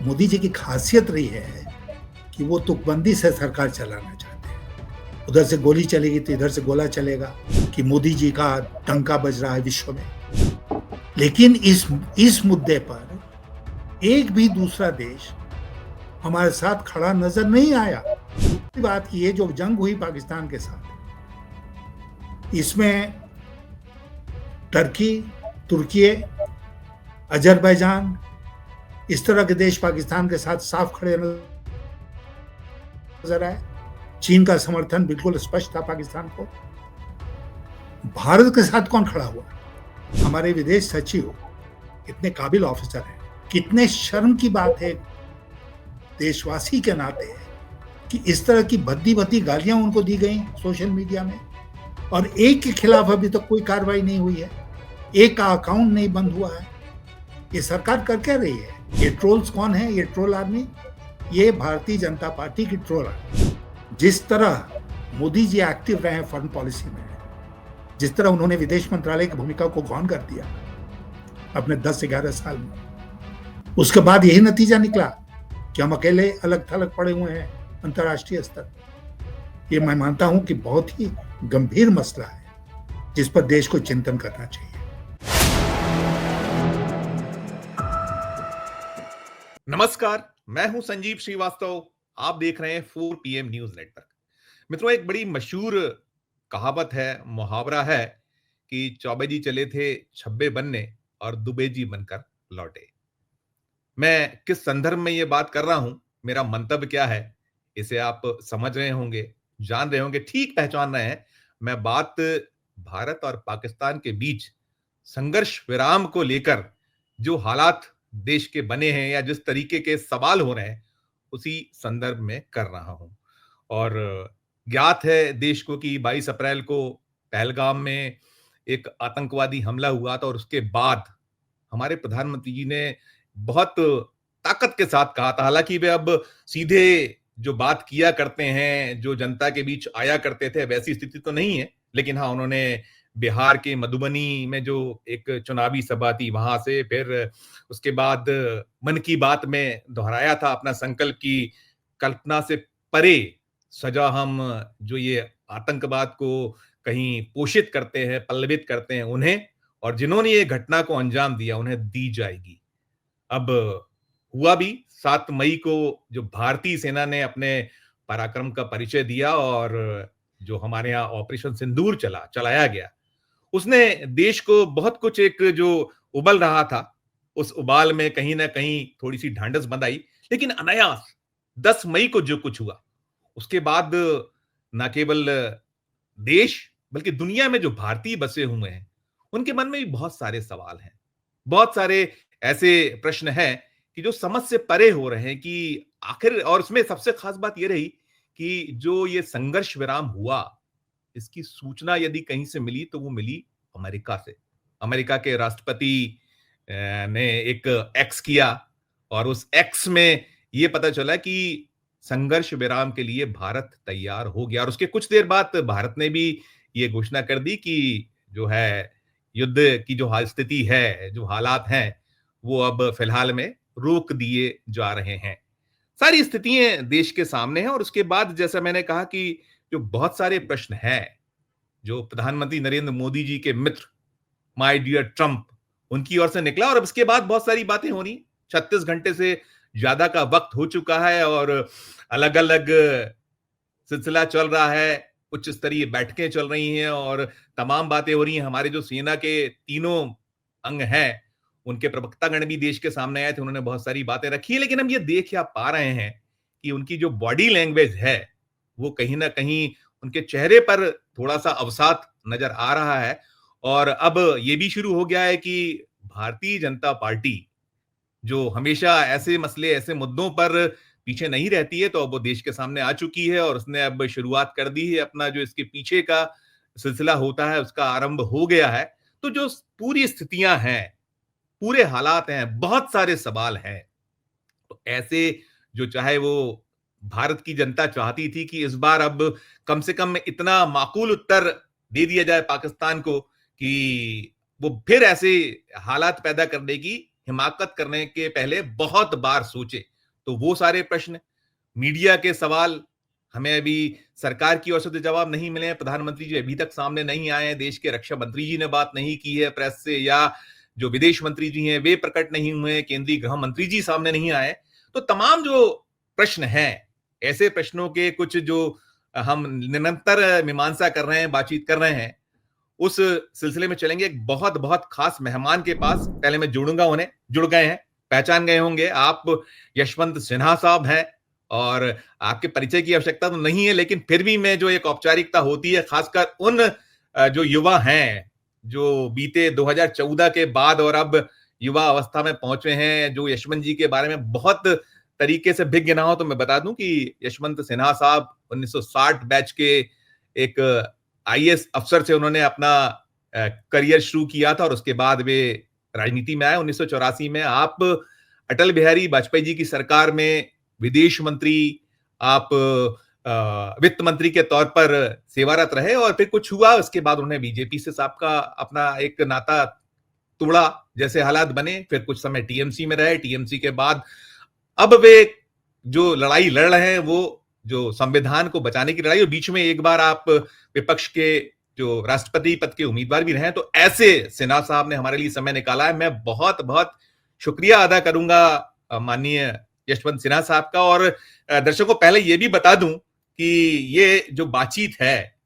मोदी जी की खासियत रही है कि वो तुकबंदी से सरकार चलाना चाहते हैं। उधर से गोली चलेगी तो इधर से गोला चलेगा कि मोदी जी का डंका बज रहा है विश्व में। लेकिन इस मुद्दे पर एक भी दूसरा देश हमारे साथ खड़ा नजर नहीं आया। दूसरी बात की ये जो जंग हुई पाकिस्तान के साथ, इसमें टर्की, तुर्की, अजरबैजान, इस तरह के देश पाकिस्तान के साथ साफ खड़े नजर आए। चीन का समर्थन बिल्कुल स्पष्ट था पाकिस्तान को। भारत के साथ कौन खड़ा हुआ? हमारे विदेश सचिव इतने काबिल ऑफिसर हैं। कितने शर्म की बात है देशवासी के नाते कि इस तरह की भद्दी भद्दी गालियां उनको दी गई सोशल मीडिया में, और एक के खिलाफ अभी तक कोई कार्रवाई नहीं हुई है, एक का अकाउंट नहीं बंद हुआ है। ये सरकार कर क्या रही है? ये ट्रोल्स कौन है? ये ट्रोल आर्मी, ये भारतीय जनता पार्टी की ट्रोल आर्मी। जिस तरह मोदी जी एक्टिव रहे हैं फॉरेन पॉलिसी में, जिस तरह उन्होंने विदेश मंत्रालय की भूमिका को गौण कर दिया अपने 10-11 साल में, उसके बाद यही नतीजा निकला कि हम अकेले अलग थलग पड़े हुए हैं अंतर्राष्ट्रीय स्तर। ये मैं मानता हूं कि बहुत ही गंभीर मसला है जिस पर देश को चिंतन करना चाहिए। नमस्कार, मैं हूं संजीव श्रीवास्तव। आप देख रहे हैं 4 PM न्यूज नेटवर्क। मित्रों, एक बड़ी मशहूर कहावत है, मुहावरा है कि चौबे जी चले थे छब्बे बनने और दुबे जी बनकर लौटे। मैं किस संदर्भ में ये बात कर रहा हूं, मेरा मंतव्य क्या है, इसे आप समझ रहे होंगे, जान रहे होंगे, ठीक पहचान रहे हैं। मैं बात भारत और पाकिस्तान के बीच संघर्ष विराम को लेकर जो हालात देश के बने हैं या जिस तरीके के सवाल हो रहे हैं, उसी संदर्भ में कर रहा हूं। और ज्ञात है देश को कि 22 अप्रैल को पहलगाम में एक आतंकवादी हमला हुआ था और उसके बाद हमारे प्रधानमंत्री जी ने बहुत ताकत के साथ कहा था। हालांकि वे अब सीधे जो बात किया करते हैं, जो जनता के बीच आया करते थे, वैसी स्थिति तो नहीं है, लेकिन हाँ, उन्होंने बिहार के मधुबनी में जो एक चुनावी सभा थी वहां से, फिर उसके बाद मन की बात में दोहराया था अपना संकल्प की कल्पना से परे सजा हम जो ये आतंकवाद को कहीं पोषित करते हैं, पल्लवित करते हैं उन्हें, और जिन्होंने ये घटना को अंजाम दिया उन्हें दी जाएगी। अब हुआ भी 7 मई को जो भारतीय सेना ने अपने पराक्रम का परिचय दिया और जो हमारे यहाँ ऑपरेशन सिंदूर चलाया गया, उसने देश को बहुत कुछ, एक जो उबल रहा था उस उबाल में कहीं ना कहीं थोड़ी सी ढांढस बंधाई। लेकिन अनायास 10 मई को जो कुछ हुआ उसके बाद न केवल देश बल्कि दुनिया में जो भारतीय बसे हुए हैं उनके मन में भी बहुत सारे सवाल हैं, बहुत सारे ऐसे प्रश्न हैं कि जो समझ से परे हो रहे हैं कि आखिर, और उसमें सबसे खास बात यह रही कि जो ये संघर्ष विराम हुआ इसकी सूचना यदि कहीं से मिली तो वो मिली अमेरिका से। अमेरिका के राष्ट्रपति ने एक एक्स किया और उस एक्स में ये पता चला कि संघर्ष विराम के लिए भारत तैयार हो गया। और उसके कुछ देर बाद भारत ने भी ये घोषणा कर दी कि जो है युद्ध की जो स्थिति है, जो हालात हैं, वो अब फिलहाल में रोक दिए जा रहे हैं। सारी स्थितियां देश के सामने हैं और उसके बाद जैसा मैंने कहा कि जो बहुत सारे प्रश्न हैं, जो प्रधानमंत्री नरेंद्र मोदी जी के मित्र माय डियर ट्रंप, उनकी ओर से निकला, और अब इसके बाद बहुत सारी बातें हो रही। 36 घंटे से ज्यादा का वक्त हो चुका है और अलग अलग सिलसिला चल रहा है, उच्च स्तरीय बैठकें चल रही हैं और तमाम बातें हो रही हैं। हमारे जो सेना के तीनों अंग हैं उनके प्रवक्तागण भी देश के सामने आए थे, उन्होंने बहुत सारी बातें रखी है। लेकिन हम ये देख क्या पा रहे हैं कि उनकी जो बॉडी लैंग्वेज है वो कहीं ना कहीं उनके चेहरे पर थोड़ा सा अवसाद नजर आ रहा है। और अब ये भी शुरू हो गया है कि भारतीय जनता पार्टी जो हमेशा ऐसे मसले, ऐसे मुद्दों पर पीछे नहीं रहती है, तो अब वो देश के सामने आ चुकी है और उसने अब शुरुआत कर दी है, अपना जो इसके पीछे का सिलसिला होता है उसका आरंभ हो गया है। तो जो पूरी स्थितियां हैं, पूरे हालात हैं, बहुत सारे सवाल हैं, तो ऐसे जो चाहे वो भारत की जनता चाहती थी कि इस बार अब कम से कम इतना माकूल उत्तर दे दिया जाए पाकिस्तान को कि वो फिर ऐसे हालात पैदा करने की हिमाकत करने के पहले बहुत बार सोचे। तो वो सारे प्रश्न, मीडिया के सवाल, हमें अभी सरकार की ओर से तो जवाब नहीं मिले हैं, प्रधानमंत्री जी अभी तक सामने नहीं आए हैं, देश के रक्षा मंत्री जी ने बात नहीं की है प्रेस से, या जो विदेश मंत्री जी हैं वे प्रकट नहीं हुए, केंद्रीय गृह मंत्री जी सामने नहीं आए। तो तमाम जो प्रश्न हैं, ऐसे प्रश्नों के कुछ जो हम निरंतर मीमांसा कर रहे हैं, बातचीत कर रहे हैं, उस सिलसिले में चलेंगे एक बहुत बहुत खास मेहमान के पास। पहले मैं जोड़ूंगा उन्हें, जुड़ गए हैं, पहचान गए होंगे, आप यशवंत सिन्हा साहब हैं, और आपके परिचय की आवश्यकता तो नहीं है, लेकिन फिर भी मैं जो एक औपचारिकता होती है, खासकर उन जो युवा हैं जो बीते 2014 के बाद और अब युवा अवस्था में पहुंचे हैं, जो यशवंत जी के बारे में बहुत तरीके से भिज्ञ ना हो, तो मैं बता दूं कि यशवंत सिन्हा साहब 1960 बैच के एक आईएएस अफसर से उन्होंने अपना करियर शुरू किया था, और उसके बाद वे राजनीति में आए। 1984 में आप अटल बिहारी वाजपेयी जी की सरकार में विदेश मंत्री, आप वित्त मंत्री के तौर पर सेवारत रहे, और फिर कुछ हुआ उसके बाद उन्होंने बीजेपी से आपका अपना एक नाता तोड़ा, जैसे हालात बने। फिर कुछ समय टीएमसी में रहे, टीएमसी के बाद अब वे जो लड़ाई लड़ रहे हैं वो जो संविधान को बचाने की लड़ाई, और बीच में एक बार आप विपक्ष के जो राष्ट्रपति पद के उम्मीदवार भी रहे हैं। तो ऐसे सिन्हा साहब ने हमारे लिए समय निकाला है। मैं बहुत बहुत शुक्रिया अदा करूंगा माननीय यशवंत सिन्हा साहब का। और दर्शकों को पहले ये भी बता दूं कि ये जो बातचीत है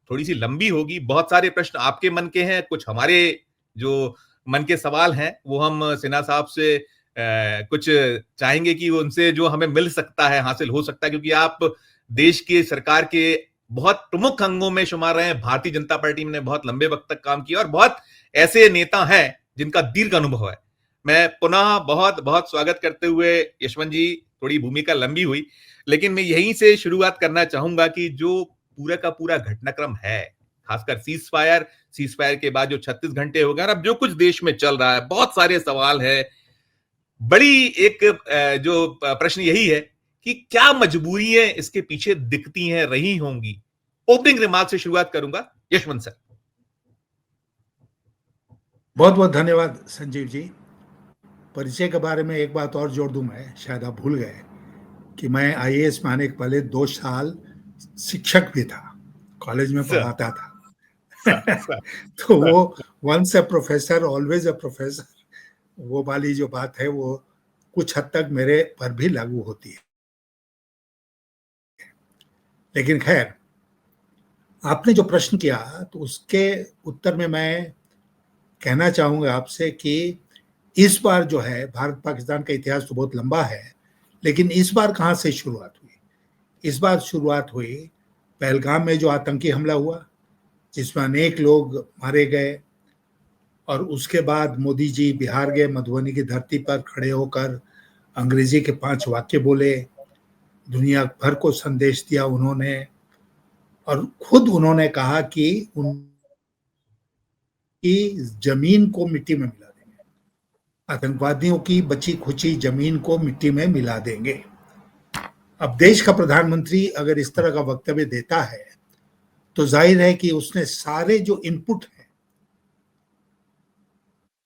थोड़ी सी लंबी होगी, बहुत सारे प्रश्न आपके मन के हैं, कुछ हमारे जो मन के सवाल हैं वो हम सिन्हा साहब से कुछ चाहेंगे कि उनसे जो हमें मिल सकता है, हासिल हो सकता है, क्योंकि आप देश की सरकार के बहुत प्रमुख अंगों में शुमार रहे हैं। भारतीय जनता पार्टी में बहुत लंबे वक्त तक काम किया, और बहुत ऐसे नेता हैं जिनका दीर्घ अनुभव है। मैं पुनः बहुत बहुत स्वागत करते हुए यशवंत जी, थोड़ी भूमिका लंबी हुई, लेकिन मैं यहीं से शुरुआत करना चाहूंगा कि जो पूरा का पूरा घटनाक्रम है, खासकर सीज फायर के बाद जो 36 घंटे हो गए, और अब जो कुछ देश में चल रहा है, बहुत सारे सवाल है। बड़ी एक जो प्रश्न यही है कि क्या मजबूरियां इसके पीछे दिखती हैं, रही होंगी। ओपनिंग रिमार्क से शुरुआत करूंगा, यशवंत सर। बहुत बहुत धन्यवाद संजीव जी। परिचय के बारे में एक बात और जोड़ दूं, मैं शायद आप भूल गए कि मैं आईएएस में आने के पहले 2 साल शिक्षक भी था, कॉलेज में पढ़ाता था। तो वो once a professor always a professor, वो वाली जो बात है वो कुछ हद तक मेरे पर भी लागू होती है। लेकिन खैर, आपने जो प्रश्न किया तो उसके उत्तर में मैं कहना चाहूंगा आपसे कि इस बार जो है, भारत पाकिस्तान का इतिहास तो बहुत लंबा है, लेकिन इस बार कहाँ से शुरुआत हुई? इस बार शुरुआत हुई पहलगाम में जो आतंकी हमला हुआ, जिसमें अनेक लोग मारे गए, और उसके बाद मोदी जी बिहार गए, मधुबनी की धरती पर खड़े होकर अंग्रेजी के 5 वाक्य बोले, दुनिया भर को संदेश दिया उन्होंने, और खुद उन्होंने कहा कि उनकी जमीन को मिट्टी में मिला देंगे, आतंकवादियों की बची खुची जमीन को मिट्टी में मिला देंगे। अब देश का प्रधानमंत्री अगर इस तरह का वक्तव्य देता है तो जाहिर है कि उसने सारे जो इनपुट है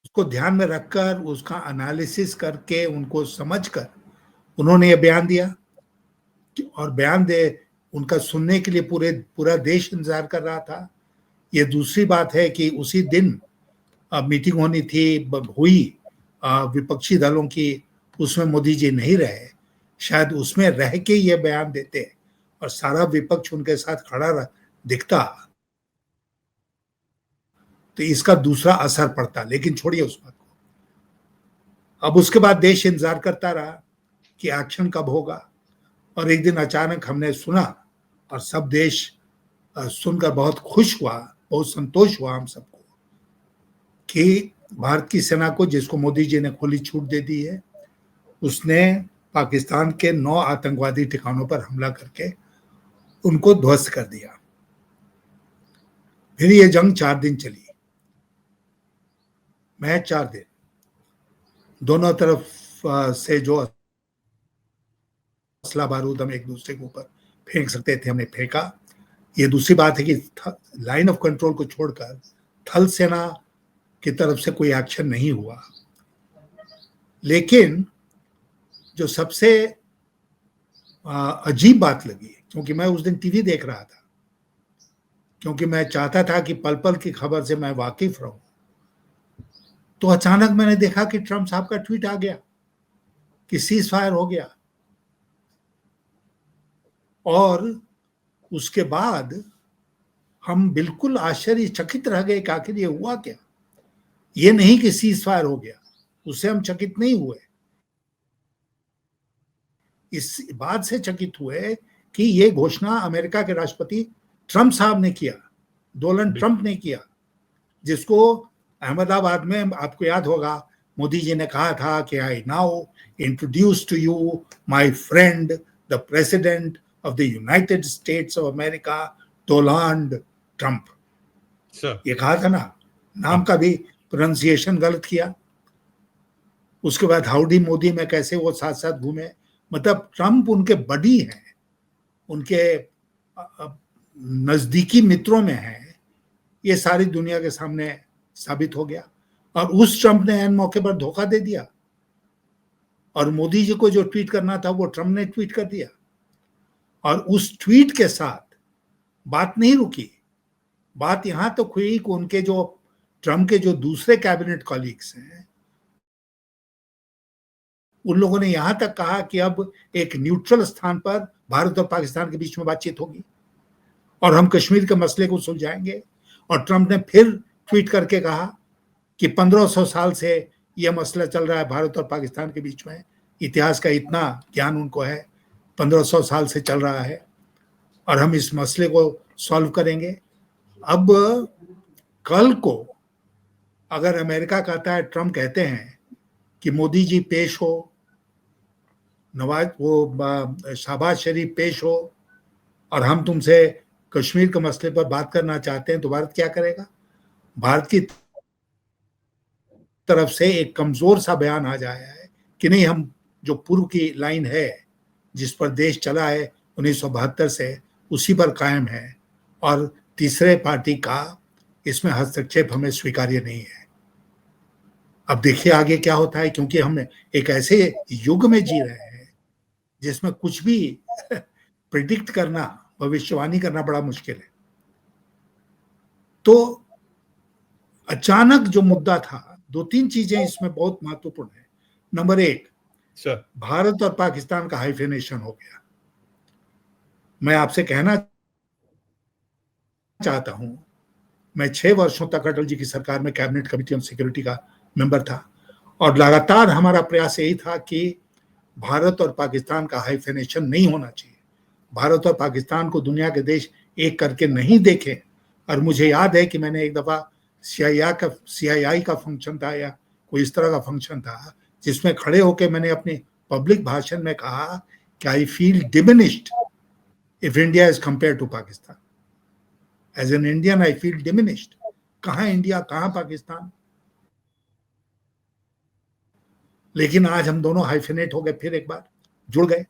उसको ध्यान में रखकर, उसका एनालिसिस करके, उनको समझकर उन्होंने ये बयान दिया, और बयान दे उनका सुनने के लिए पूरा देश इंतजार कर रहा था। ये दूसरी बात है कि उसी दिन मीटिंग होनी थी, हुई विपक्षी दलों की, उसमें मोदी जी नहीं रहे। शायद उसमें रह के ये बयान देते और सारा विपक्ष उनके साथ खड़ा दिखता तो इसका दूसरा असर पड़ता। लेकिन छोड़िए उस बात को। अब उसके बाद देश इंतजार करता रहा कि एक्शन कब होगा, और एक दिन अचानक हमने सुना, और सब देश सुनकर बहुत खुश हुआ, बहुत संतोष हुआ हम सबको, कि भारत की सेना को, जिसको मोदी जी ने खुली छूट दे दी है, उसने पाकिस्तान के 9 आतंकवादी ठिकानों पर हमला करके उनको ध्वस्त कर दिया। फिर ये जंग 4 दिन चली, मैं 4 दिन दोनों तरफ से जो असला बारूद हम एक दूसरे के ऊपर फेंक सकते थे, हमने फेंका। ये दूसरी बात है कि लाइन ऑफ कंट्रोल को छोड़कर थल सेना की तरफ से कोई एक्शन नहीं हुआ। लेकिन जो सबसे अजीब बात लगी, क्योंकि मैं उस दिन टीवी देख रहा था, क्योंकि मैं चाहता था कि पल पल की खबर से मैं वाकिफ रहूं। तो अचानक मैंने देखा कि ट्रम्प साहब का ट्वीट आ गया कि सीज फायर हो गया, और उसके बाद हम बिल्कुल आश्चर्यचकित रह गए कि आखिर ये हुआ क्या। ये नहीं कि सीज फायर हो गया, उससे हम चकित नहीं हुए, इस बात से चकित हुए कि ये घोषणा अमेरिका के राष्ट्रपति ट्रम्प साहब ने किया, डोनाल्ड ट्रम्प ने किया, जिसको अहमदाबाद में आपको याद होगा मोदी जी ने कहा था कि I now introduce to you my friend the president of the United States of America Donald Trump. ये कहा था ना, नाम का भी प्रोनाउंसिएशन गलत किया। उसके बाद हाउडी मोदी में कैसे वो साथ साथ घूमे, मतलब ट्रम्प उनके बडी हैं, उनके नजदीकी मित्रों में है, ये सारी दुनिया के सामने साबित हो गया। और उस ट्रम्प ने एन मौके पर धोखा दे दिया, और मोदी जी को जो ट्वीट करना था वो ट्रम्प ने ट्वीट कर दिया। और उस ट्वीट के साथ बात नहीं रुकी, बात यहां तक हुई कि उनके जो ट्रम्प के जो दूसरे कैबिनेट कॉलीग्स हैं, उन लोगों ने यहां तक कहा कि अब एक न्यूट्रल स्थान पर भारत और पाकिस्तान के बीच में बातचीत होगी और हम कश्मीर के मसले को सुलझाएंगे। और ट्रम्प ने फिर ट्वीट करके कहा कि 1500 साल से यह मसला चल रहा है भारत और पाकिस्तान के बीच में, इतिहास का इतना ज्ञान उनको है, 1500 साल से चल रहा है और हम इस मसले को सॉल्व करेंगे। अब कल को अगर अमेरिका कहता है, ट्रम्प कहते हैं कि मोदी जी पेश हो, नवाज वो शहबाज शरीफ पेश हो और हम तुमसे कश्मीर के मसले पर बात करना चाहते हैं, तो भारत क्या करेगा? भारत की तरफ से एक कमजोर सा बयान आ जाया है कि नहीं, हम जो पूर्व की लाइन है जिस पर देश चला है 1972 से, उसी पर कायम है, और तीसरे पार्टी का इसमें हस्तक्षेप हमें स्वीकार्य नहीं है। अब देखिए आगे क्या होता है, क्योंकि हम एक ऐसे युग में जी रहे हैं जिसमें कुछ भी प्रिडिक्ट करना, भविष्यवाणी करना बड़ा मुश्किल है। तो अचानक जो मुद्दा था, दो तीन चीजें इसमें बहुत महत्वपूर्ण है। नंबर एक, भारत और पाकिस्तान का हाइफेनेशन हो गया। मैं आपसे कहना चाहता हूं, मैं 6 वर्षों तक अटल जी की सरकार में कैबिनेट कमेटी ऑन सिक्योरिटी का मेंबर था, और लगातार हमारा प्रयास यही था कि भारत और पाकिस्तान का हाइफेनेशन नहीं होना चाहिए, भारत और पाकिस्तान को दुनिया के देश एक करके नहीं देखें। और मुझे याद है कि मैंने एक दफा सीआईआई का फंक्शन था या कोई इस तरह का फंक्शन था, जिसमें खड़े होकर मैंने अपने पब्लिक भाषण में कहा कि I feel diminished if India is compare to Pakistan. As an Indian I feel diminished. कहां इंडिया, कहां पाकिस्तान? लेकिन आज हम दोनों हाइफेनेट हो गए, फिर एक बार जुड़ गए।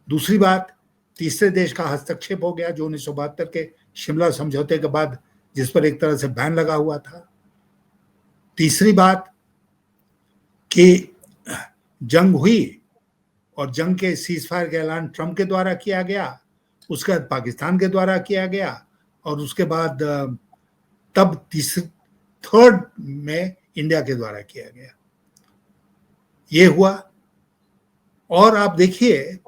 दूसरी बात, तीसरे देश का हस्तक्षेप हो गया, जो 1972 के शिमला समझौते के बाद जिस पर एक तरह से बैन लगा हुआ था। तीसरी बात कि जंग हुई और जंग के सीज फायर का ऐलान ट्रम्प के द्वारा किया गया, उसके बाद पाकिस्तान के द्वारा किया गया, और उसके बाद तब थर्ड में इंडिया के द्वारा किया गया। ये हुआ। और आप देखिए,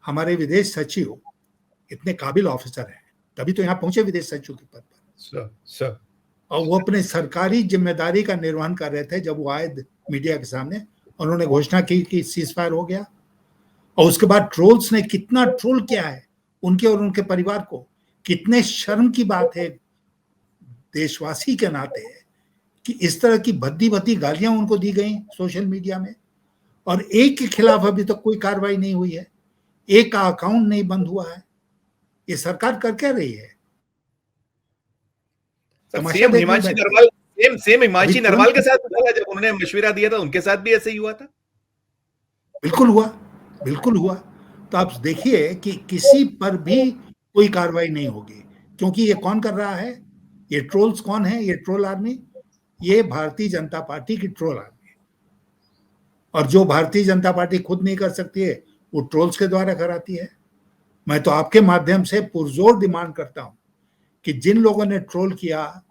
हमारे विदेश सचिव इतने काबिल ऑफिसर हैं, तभी तो यहाँ पहुंचे विदेश सचिव के पद पर, और वो अपने सरकारी जिम्मेदारी का निर्वहन कर रहे थे जब वो आए मीडिया के सामने। उन्होंने घोषणा की कि सीज फायर हो गया, और उसके बाद ट्रोल्स ने कितना ट्रोल किया है उनके और उनके परिवार को। कितने शर्म की बात है देशवासी के नाते कि इस तरह की भद्दी भद्दी गालियां उनको दी गई सोशल मीडिया में, और एक के खिलाफ अभी तक कोई कार्रवाई नहीं हुई है, एक का अकाउंट नहीं बंद हुआ है। ये सरकार कर क्या रही है? सेम हिमांशी नरवाल के साथ जब उन्होंने मशविरा दिया था, उनके साथ भी ऐसे ही हुआ था। बिल्कुल हुआ, बिल्कुल हुआ। तो आप देखिए कि किसी पर भी कोई कार्रवाई नहीं होगी, क्योंकि ये कौन कर रहा है? ये ट्रोल्स कौन है? ये ट्रोल आर्मी, ये भारतीय जनता पार्टी की ट्रोल आर्मी। और जो भारतीय जनता पार्टी खुद नहीं कर सकती है वो ट्रोल्स के द्वारा कराती है। मैं तो आपके माध्यम से पुरजोर डिमांड करता हूं कि जिन लोगों ने ट्रोल किया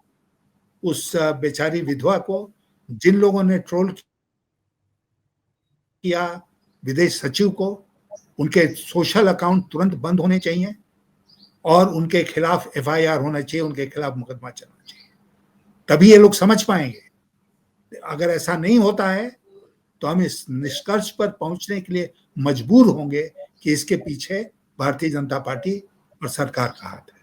उस बेचारी विधवा को, जिन लोगों ने ट्रोल किया विदेश सचिव को, उनके सोशल अकाउंट तुरंत बंद होने चाहिए और उनके खिलाफ एफआईआर होना चाहिए, उनके खिलाफ मुकदमा चलना चाहिए। तभी ये लोग समझ पाएंगे। अगर ऐसा नहीं होता है तो हम इस निष्कर्ष पर पहुंचने के लिए मजबूर होंगे कि इसके पीछे भारतीय जनता पार्टी और सरकार का हाथ है।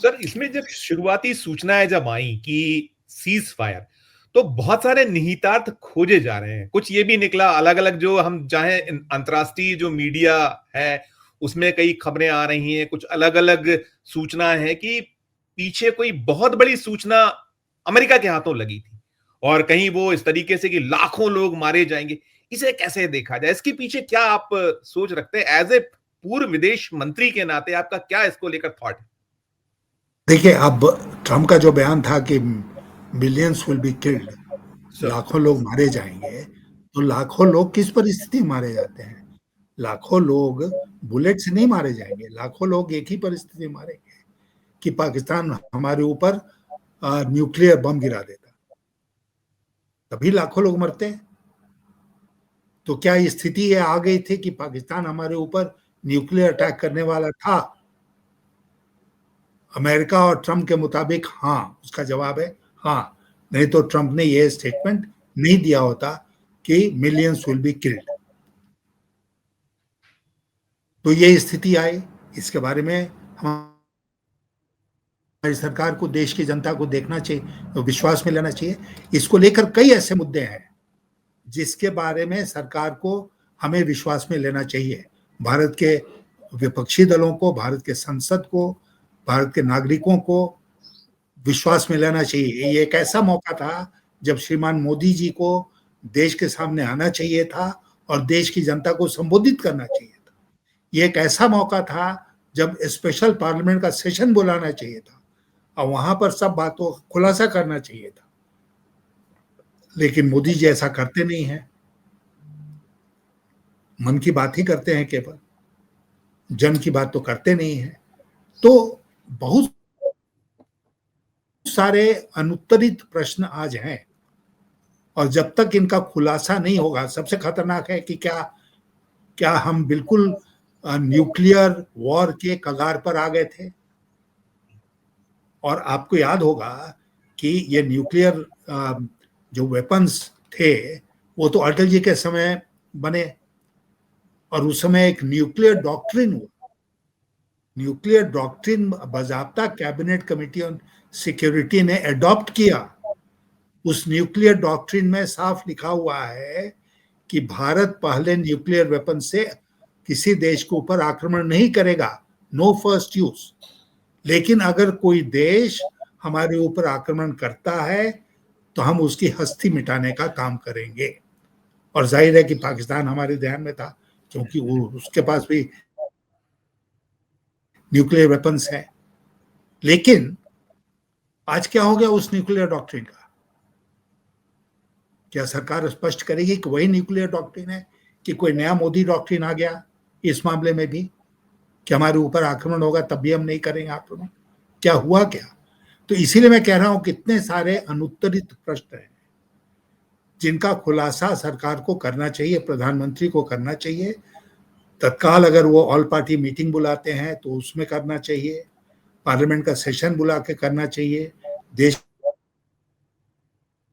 सर इसमें जब शुरुआती सूचनाएं जब आई कि सीज फायर, तो बहुत सारे निहितार्थ खोजे जा रहे हैं। कुछ ये भी निकला, अलग अलग जो हम चाहे अंतर्राष्ट्रीय जो मीडिया है उसमें कई खबरें आ रही हैं, कुछ अलग अलग सूचना है कि पीछे कोई बहुत बड़ी सूचना अमेरिका के हाथों लगी थी और कहीं वो इस तरीके से कि लाखों लोग मारे जाएंगे। इसे कैसे देखा जाए, इसके पीछे क्या आप सोच रखते हैं? एज ए पूर्व विदेश मंत्री के नाते आपका क्या इसको लेकर थॉट है? देखिए, अब ट्रंप का जो बयान था कि मिलियंस विल बी किल्ड, लाखों लोग मारे जाएंगे, तो लाखों लोग किस परिस्थिति में मारे जाते हैं? लाखों लोग बुलेट से नहीं मारे जाएंगे, लाखों लोग एक ही परिस्थिति में मारेंगे कि पाकिस्तान हमारे ऊपर न्यूक्लियर बम गिरा देता, तभी लाखों लोग मरते हैं। तो क्या स्थिति ये आ गई थी कि पाकिस्तान हमारे ऊपर न्यूक्लियर अटैक करने वाला था? अमेरिका और ट्रंप के मुताबिक हाँ, उसका जवाब है हाँ। नहीं तो ट्रंप ने यह स्टेटमेंट नहीं दिया होता कि मिलियंस विल बी किल्ड। तो ये स्थिति आई, इसके बारे में हमारी सरकार को, देश की जनता को देखना चाहिए, तो विश्वास में लेना चाहिए। इसको लेकर कई ऐसे मुद्दे हैं जिसके बारे में सरकार को हमें विश्वास में लेना चाहिए। भारत के विपक्षी दलों को, भारत के संसद को, भारत के नागरिकों को विश्वास में लेना चाहिए। ये एक ऐसा मौका था जब श्रीमान मोदी जी को देश के सामने आना चाहिए था और देश की जनता को संबोधित करना चाहिए था। ये एक ऐसा मौका था जब स्पेशल पार्लियामेंट का सेशन बुलाना चाहिए था और वहां पर सब बातों का खुलासा करना चाहिए था। लेकिन मोदी जी ऐसा करते नहीं हैं, मन की बात ही करते हैं, केवल जन की बात तो करते नहीं हैं। तो बहुत सारे अनुत्तरित प्रश्न आज हैं और जब तक इनका खुलासा नहीं होगा, सबसे खतरनाक है कि क्या हम बिल्कुल न्यूक्लियर वॉर के कगार पर आ गए थे। और आपको याद होगा कि ये न्यूक्लियर जो वेपन्स थे वो तो अटल जी के समय बने और उस समय एक न्यूक्लियर डॉक्ट्रिन हुआ। न्यूक्लियर डॉक्ट्रिन बाज़ाब्ता कैबिनेट कमेटी ऑन सिक्योरिटी ने अडॉप्ट किया। उस न्यूक्लियर डॉक्ट्रिन में साफ लिखा हुआ है कि भारत पहले न्यूक्लियर वेपन से किसी देश के ऊपर आक्रमण नहीं करेगा, नो फर्स्ट यूज। लेकिन अगर कोई देश हमारे ऊपर आक्रमण करता है तो हम उसकी हस्ती मिटाने का काम करेंगे। और जाहिर है कि पाकिस्तान हमारे ध्यान में था क्योंकि उसके पास भी न्यूक्लियर वेपन्स है। लेकिन आज क्या हो गया उस न्यूक्लियर डॉक्ट्रिन का? क्या सरकार स्पष्ट करेगी कि वही न्यूक्लियर डॉक्ट्रिन है कि कोई नया मोदी डॉक्ट्रिन आ गया इस मामले में भी कि हमारे ऊपर आक्रमण होगा तब भी हम नहीं करेंगे आक्रमण? क्या हुआ क्या? तो इसीलिए मैं कह रहा हूं कि इतने सारे अनुत्तरित प्रश्न हैं जिनका खुलासा सरकार को करना चाहिए, प्रधानमंत्री को करना चाहिए। तत्काल अगर वो ऑल पार्टी मीटिंग बुलाते हैं तो उसमें करना चाहिए, पार्लियामेंट का सेशन बुला के करना चाहिए, देश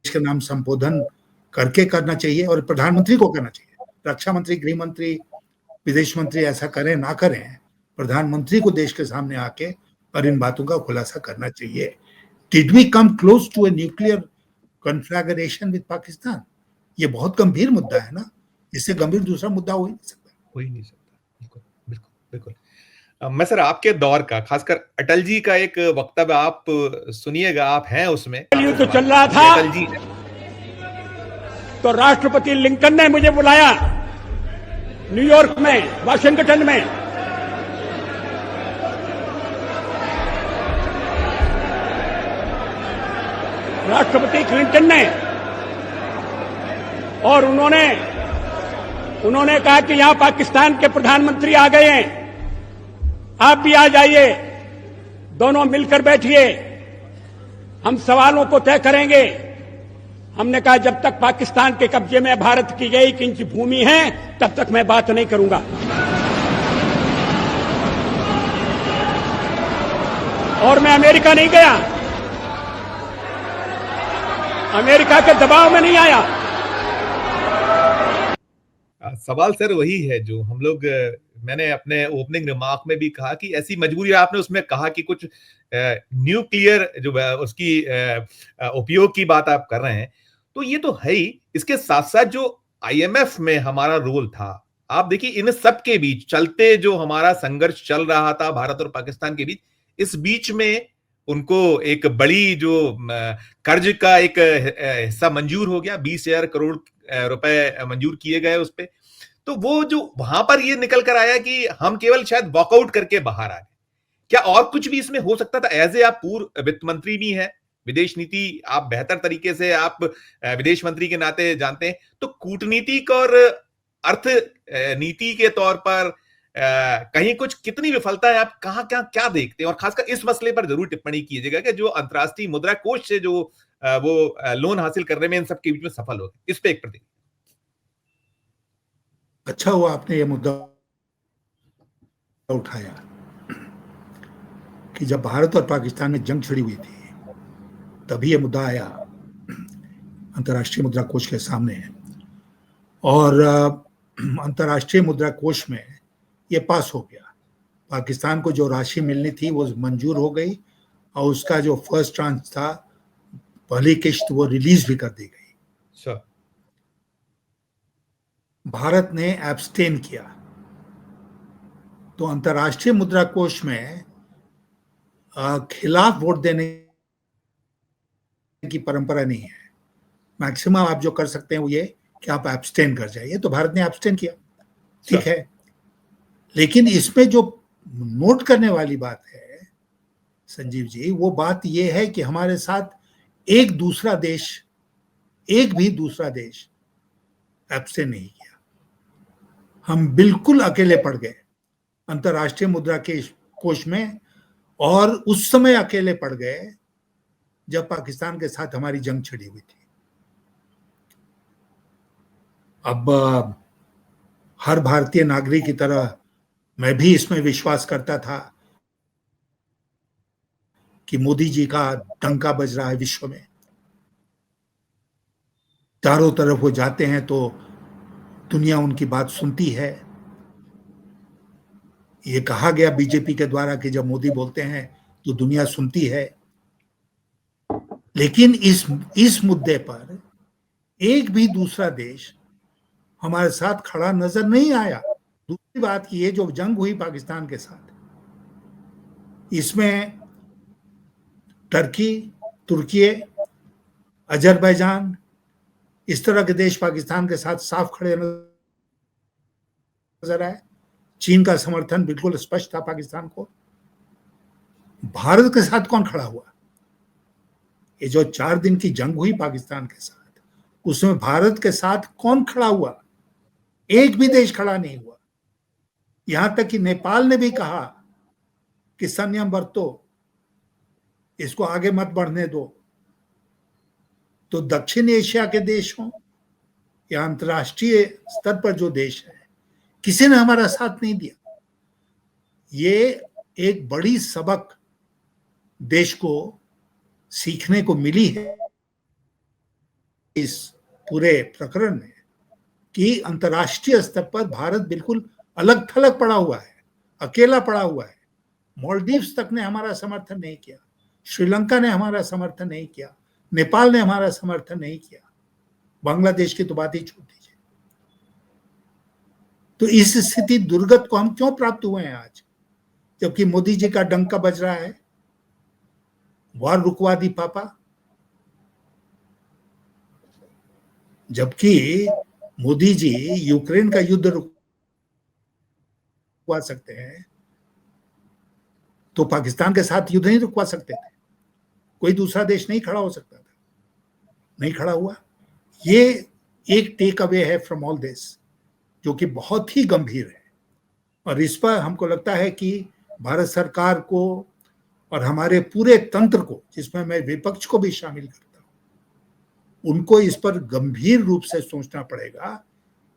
के नाम संबोधन करके करना चाहिए और प्रधानमंत्री को करना चाहिए। रक्षा मंत्री, गृह मंत्री, विदेश मंत्री ऐसा करें ना करें, प्रधानमंत्री को देश के सामने आके और इन बातों का खुलासा करना चाहिए। Did we come close to a nuclear conflagration with Pakistan? ये बहुत गंभीर मुद्दा है ना, इससे गंभीर दूसरा मुद्दा हो ही नहीं सकता। बिल्कुल बिल्कुल बिल्कुल। मैं सर आपके दौर का, खासकर अटल जी का एक वक्तव्य आप सुनिएगा, आप हैं उसमें। युद्ध चल रहा था अटल जी तो राष्ट्रपति लिंकन ने मुझे बुलाया न्यूयॉर्क में, वाशिंगटन में। राष्ट्रपति क्लिंटन ने और उन्होंने कहा कि यहां पाकिस्तान के प्रधानमंत्री आ गए हैं, आप भी आ जाइए, दोनों मिलकर बैठिए, हम सवालों को तय करेंगे। हमने कहा जब तक पाकिस्तान के कब्जे में भारत की 1 इंच भूमि है तब तक मैं बात नहीं करूंगा। और मैं अमेरिका नहीं गया, अमेरिका के दबाव में नहीं आया। सवाल सर वही है जो हम लोग, मैंने अपने ओपनिंग रिमार्क में भी कहा कि ऐसी मजबूरी, आपने उसमें कहा कि कुछ न्यूक्लियर जो उसकी उपयोग की बात आप कर रहे हैं, तो ये तो है ही। इसके साथ साथ जो आईएमएफ में हमारा रोल था, आप देखिए इन सब के बीच चलते जो हमारा संघर्ष चल रहा था भारत और पाकिस्तान के बीच, इस बीच में उनको एक बड़ी जो कर्ज का एक हिस्सा मंजूर हो गया, 20,000 करोड़ रुपए मंजूर किए गए उस पे। तो वो जो वहां पर ये निकल कर आया कि हम केवल शायद वॉकआउट करके बाहर आ गए। क्या और कुछ भी इसमें हो सकता था? एज ए आप पूर्व वित्त मंत्री भी हैं, विदेश नीति आप बेहतर तरीके से आप विदेश मंत्री के नाते जानते हैं, तो कूटनीतिक और अर्थ नीति के तौर पर कहीं कुछ कितनी विफलता है, आप कहां क्या देखते हैं? और खासकर इस मसले पर जरूर टिप्पणी कीजिएगा कि जो अंतर्राष्ट्रीय मुद्रा कोष से जो वो लोन हासिल करने में इन सब के बीच में सफल हो गए, इस पे एक प्रतिक्रिया। अच्छा हुआ आपने ये मुद्दा उठाया कि जब भारत और पाकिस्तान में जंग छिड़ी हुई थी तभी ये मुद्दा आया अंतर्राष्ट्रीय मुद्रा कोष के सामने, और अंतर्राष्ट्रीय मुद्रा कोष में ये पास हो गया। पाकिस्तान को जो राशि मिलनी थी वो मंजूर हो गई, और उसका जो फर्स्ट ट्रांच था, पहली किश्त, वो रिलीज भी कर दी गई। अच्छा। भारत ने एब्सटेन किया, तो अंतर्राष्ट्रीय मुद्रा कोष में खिलाफ वोट देने की परंपरा नहीं है। मैक्सिमम आप जो कर सकते हैं वो ये कि आप एब्सटेन कर जाइए, तो भारत ने एब्सटेन किया, ठीक है। लेकिन इसमें जो नोट करने वाली बात है संजीव जी, वो बात ये है कि हमारे साथ एक भी दूसरा देश एब्सटेन नहीं किया। हम बिल्कुल अकेले पड़ गए अंतर्राष्ट्रीय मुद्रा के कोष में, और उस समय अकेले पड़ गए जब पाकिस्तान के साथ हमारी जंग छिड़ी हुई थी। अब हर भारतीय नागरिक की तरह मैं भी इसमें विश्वास करता था कि मोदी जी का डंका बज रहा है विश्व में, चारों तरफ वो जाते हैं तो दुनिया उनकी बात सुनती है। ये कहा गया बीजेपी के द्वारा कि जब मोदी बोलते हैं तो दुनिया सुनती है, लेकिन इस मुद्दे पर एक भी दूसरा देश हमारे साथ खड़ा नजर नहीं आया। दूसरी बात की ये जो जंग हुई पाकिस्तान के साथ, इसमें टर्की, तुर्की, अजरबैजान, इस तरह के देश पाकिस्तान के साथ साफ खड़े नजर आए। चीन का समर्थन बिल्कुल स्पष्ट था पाकिस्तान को। भारत के साथ कौन खड़ा हुआ? ये जो 4 दिन की जंग हुई पाकिस्तान के साथ, उसमें भारत के साथ कौन खड़ा हुआ? एक भी देश खड़ा नहीं हुआ। यहां तक कि नेपाल ने भी कहा कि संयम बरतो, इसको आगे मत बढ़ने दो। तो दक्षिण एशिया के देश हों या अंतर्राष्ट्रीय स्तर पर जो देश है, किसी ने हमारा साथ नहीं दिया। ये एक बड़ी सबक देश को सीखने को मिली है इस पूरे प्रकरण में, कि अंतर्राष्ट्रीय स्तर पर भारत बिल्कुल अलग थलग पड़ा हुआ है, अकेला पड़ा हुआ है। मालदीव्स तक ने हमारा समर्थन नहीं किया, श्रीलंका ने हमारा समर्थन नहीं किया, नेपाल ने हमारा समर्थन नहीं किया, बांग्लादेश की तो बात ही छोड़ दीजिए। तो इस स्थिति दुर्गत को हम क्यों प्राप्त हुए हैं आज, जबकि मोदी जी का डंका बज रहा है, वार रुकवा दी पापा। जबकि मोदी जी यूक्रेन का युद्ध रुकवा सकते हैं, तो पाकिस्तान के साथ युद्ध नहीं रुकवा सकते थे। कोई दूसरा देश नहीं खड़ा हो सकता था, नहीं खड़ा हुआ। ये एक टेक अवे है फ्रॉम ऑल दिस, जो कि बहुत ही गंभीर है, और इस पर हमको लगता है कि भारत सरकार को और हमारे पूरे तंत्र को, जिसमें मैं विपक्ष को भी शामिल करता हूं, उनको इस पर गंभीर रूप से सोचना पड़ेगा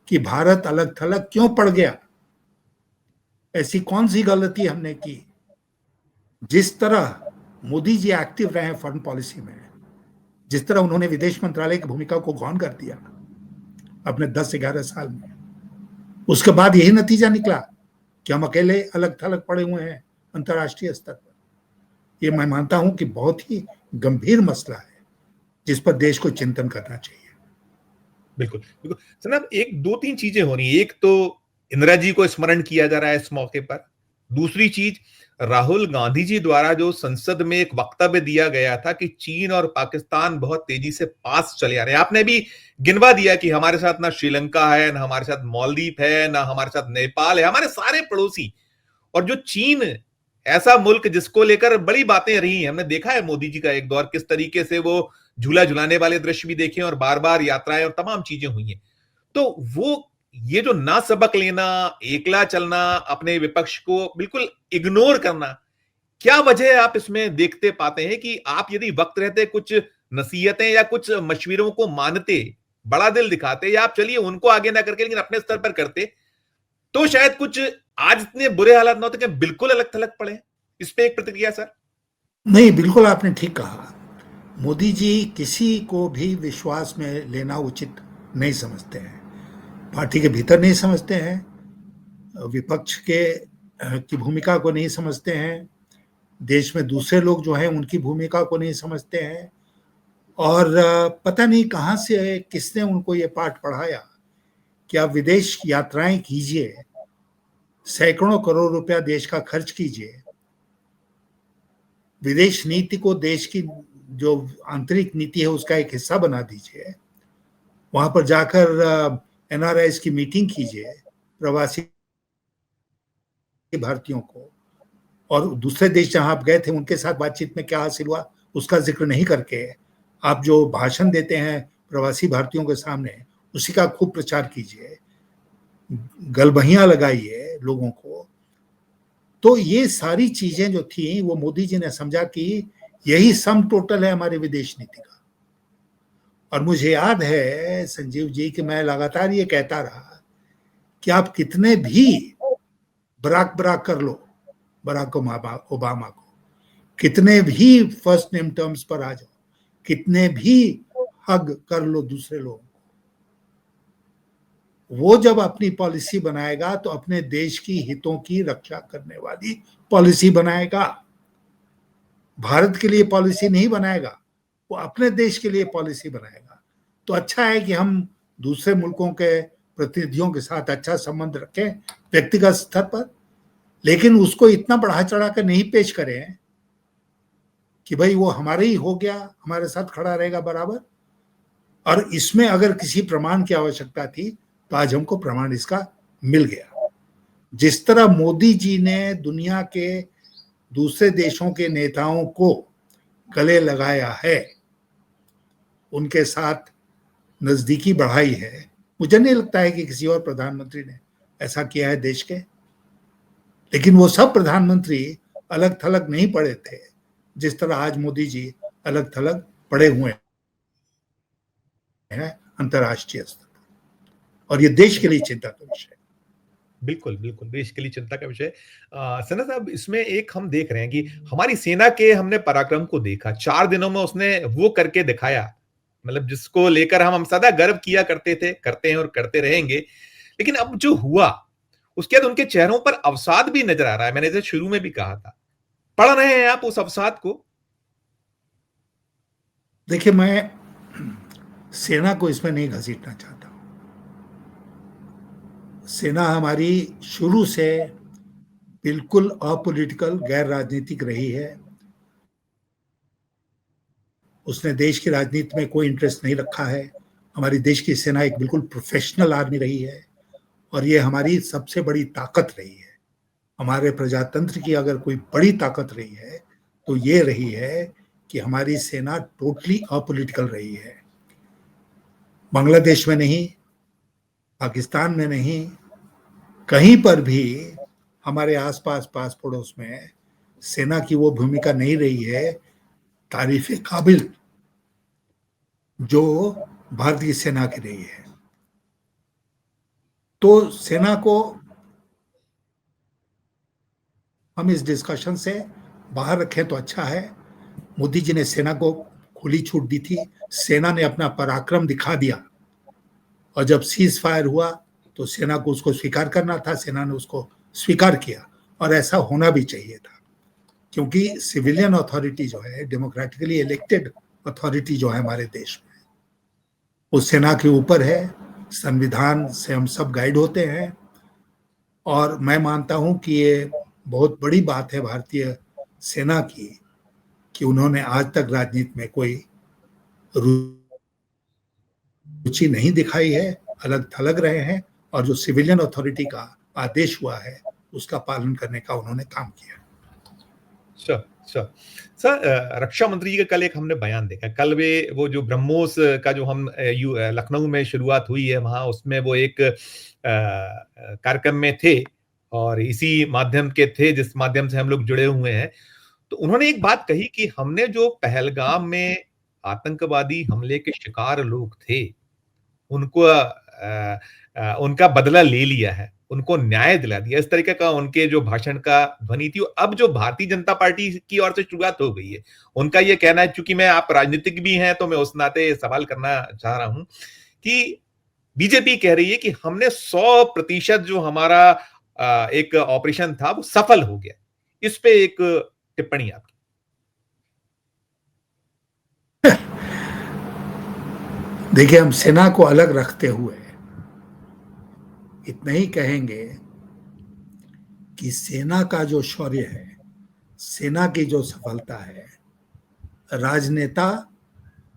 कि भारत अलग थलग क्यों पड़ गया, ऐसी कौन सी गलती हमने की। जिस तरह मोदी जी एक्टिव रहे हैं फॉरेन पॉलिसी में, जिस तरह उन्होंने विदेश मंत्रालय की भूमिका को गौण कर दिया अपने 10-11 साल में, उसके बाद यही नतीजा निकला कि हम अकेले अलग थलग पड़े हुए हैं अंतर्राष्ट्रीय स्तर पर। ये मैं मानता हूं कि बहुत ही गंभीर मसला है जिस पर देश को चिंतन करना चाहिए। बिल्कुल बिल्कुल जनाब, एक दो तीन चीजें हो रही है। एक तो इंदिरा जी को स्मरण किया जा रहा है इस मौके पर। दूसरी चीज, राहुल गांधी जी द्वारा जो संसद में एक वक्तव्य दिया गया था कि चीन और पाकिस्तान बहुत तेजी से पास चले आ रहे हैं। आपने भी गिनवा दिया कि हमारे साथ ना श्रीलंका है, ना हमारे साथ मालदीव है, ना हमारे साथ नेपाल है, हमारे सारे पड़ोसी। और जो चीन, ऐसा मुल्क जिसको लेकर बड़ी बातें रही हैं, हमने देखा है मोदी जी का एक दौर किस तरीके से वो झूला झुलाने वाले दृश्य भी देखे और बार बार यात्राएं और तमाम चीजें हुई हैं। तो वो ये जो ना सबक लेना, एकला चलना, अपने विपक्ष को बिल्कुल इग्नोर करना, क्या वजह आप इसमें देखते पाते हैं कि आप यदि वक्त रहते कुछ नसीहतें या कुछ मशवरों को मानते, बड़ा दिल दिखाते, या आप चलिए उनको आगे ना करके लेकिन अपने स्तर पर करते, तो शायद कुछ आज इतने बुरे हालात ना होते कि बिल्कुल अलग थलग पड़े। इस पे एक प्रतिक्रिया सर। नहीं, बिल्कुल आपने ठीक कहा। मोदी जी किसी को भी विश्वास में लेना उचित नहीं समझते हैं, पार्टी के भीतर नहीं समझते हैं, विपक्ष के की भूमिका को नहीं समझते हैं, देश में दूसरे लोग जो हैं उनकी भूमिका को नहीं समझते हैं, और पता नहीं कहां से किसने उनको ये पाठ पढ़ाया कि आप विदेश यात्राएं कीजिए, सैकड़ों करोड़ रुपया देश का खर्च कीजिए, विदेश नीति को देश की जो आंतरिक नीति है उसका एक हिस्सा बना दीजिए, वहां पर जाकर एनआरआईज की मीटिंग कीजिए प्रवासी भारतीयों को, और दूसरे देश जहां आप गए थे उनके साथ बातचीत में क्या हासिल हुआ उसका जिक्र नहीं करके आप जो भाषण देते हैं प्रवासी भारतीयों के सामने उसी का खूब प्रचार कीजिए, गलबहियां लगाइए लोगों को। तो ये सारी चीजें जो थी वो मोदी जी ने समझा कि यही सम टोटल है हमारी विदेश नीति का। और मुझे याद है संजीव जी कि मैं लगातार ये कहता रहा कि आप कितने भी बराक कर लो बराक ओबामा को, कितने भी फर्स्ट नेम टर्म्स पर आ जाओ, कितने भी हग कर लो दूसरे लोगों को, वो जब अपनी पॉलिसी बनाएगा तो अपने देश की हितों की रक्षा करने वाली पॉलिसी बनाएगा, भारत के लिए पॉलिसी नहीं बनाएगा, वो अपने देश के लिए पॉलिसी बनाएगा। तो अच्छा है कि हम दूसरे मुल्कों के प्रतिनिधियों के साथ अच्छा संबंध रखें व्यक्तिगत स्तर पर, लेकिन उसको इतना बढ़ा चढ़ा कर नहीं पेश करें कि भाई वो हमारे ही हो गया, हमारे साथ खड़ा रहेगा बराबर। और इसमें अगर किसी प्रमाण की आवश्यकता थी तो आज हमको प्रमाण इसका मिल गया। जिस तरह मोदी जी ने दुनिया के दूसरे देशों के नेताओं को गले लगाया है, उनके साथ नजदीकी बढ़ाई है, मुझे नहीं लगता है कि किसी और प्रधानमंत्री ने ऐसा किया है देश के। लेकिन वो सब प्रधानमंत्री अलग थलग नहीं पड़े थे जिस तरह आज मोदी जी अलग थलग पड़े हुए हैं अंतर्राष्ट्रीय स्तर पर, और ये देश के लिए चिंता का विषय है। बिल्कुल बिल्कुल, देश के लिए चिंता का विषय। सना साहब, इसमें एक हम देख रहे हैं कि हमारी सेना के हमने पराक्रम को देखा, 4 दिनों में उसने वो करके दिखाया, मतलब जिसको लेकर हम सदा गर्व किया करते थे, करते हैं और करते रहेंगे। लेकिन अब जो हुआ उसके बाद उनके चेहरों पर अवसाद भी नजर आ रहा है। मैंने इसे शुरू में भी कहा था, पढ़ रहे हैं आप उस अवसाद को? देखिए, मैं सेना को इसमें नहीं घसीटना चाहता हूं। सेना हमारी शुरू से बिल्कुल अपॉलिटिकल, गैर राजनीतिक रही है। उसने देश की राजनीति में कोई इंटरेस्ट नहीं रखा है। हमारी देश की सेना एक बिल्कुल प्रोफेशनल आर्मी रही है, और ये हमारी सबसे बड़ी ताकत रही है। हमारे प्रजातंत्र की अगर कोई बड़ी ताकत रही है तो ये रही है कि हमारी सेना टोटली अपॉलिटिकल रही है। बांग्लादेश में नहीं, पाकिस्तान में नहीं, कहीं पर भी हमारे आसपास पास पड़ोस में सेना की वो भूमिका नहीं रही है तारीफ काबिल जो भारतीय सेना की रही है। तो सेना को हम इस डिस्कशन से बाहर रखें तो अच्छा है। मोदी जी ने सेना को खुली छूट दी थी, सेना ने अपना पराक्रम दिखा दिया, और जब सीज फायर हुआ तो सेना को उसको स्वीकार करना था, सेना ने उसको स्वीकार किया, और ऐसा होना भी चाहिए था, क्योंकि सिविलियन अथॉरिटी जो है, डेमोक्रेटिकली इलेक्टेड अथॉरिटी जो है हमारे देश में, वो सेना के ऊपर है। संविधान से हम सब गाइड होते हैं, और मैं मानता हूं कि ये बहुत बड़ी बात है भारतीय सेना की कि उन्होंने आज तक राजनीति में कोई रुचि नहीं दिखाई है, अलग थलग रहे हैं, और जो सिविलियन अथॉरिटी का आदेश हुआ है उसका पालन करने का उन्होंने काम किया। सर, रक्षा मंत्री जी का कल एक हमने बयान देखा। कल वो जो ब्रह्मोस का जो हम लखनऊ में शुरुआत हुई है वहां, उसमें वो एक कार्यक्रम में थे और इसी माध्यम के थे जिस माध्यम से हम लोग जुड़े हुए हैं। तो उन्होंने एक बात कही कि हमने जो पहलगाम में आतंकवादी हमले के शिकार लोग थे उनको उनका बदला ले लिया है, उनको न्याय दिला दिया, इस तरीके का उनके जो भाषण का ध्वनि थी। अब जो भारतीय जनता पार्टी की ओर से शुरुआत हो गई है, उनका ये कहना है, चूंकि मैं आप राजनीतिक भी हैं तो मैं उस नाते सवाल करना चाह रहा हूं कि बीजेपी कह रही है कि हमने 100% जो हमारा एक ऑपरेशन था वो सफल हो गया। इस पे एक टिप्पणी आपकी। देखिए, हम सेना को अलग रखते हुए इतना ही कहेंगे कि सेना का जो शौर्य है, सेना की जो सफलता है, राजनेता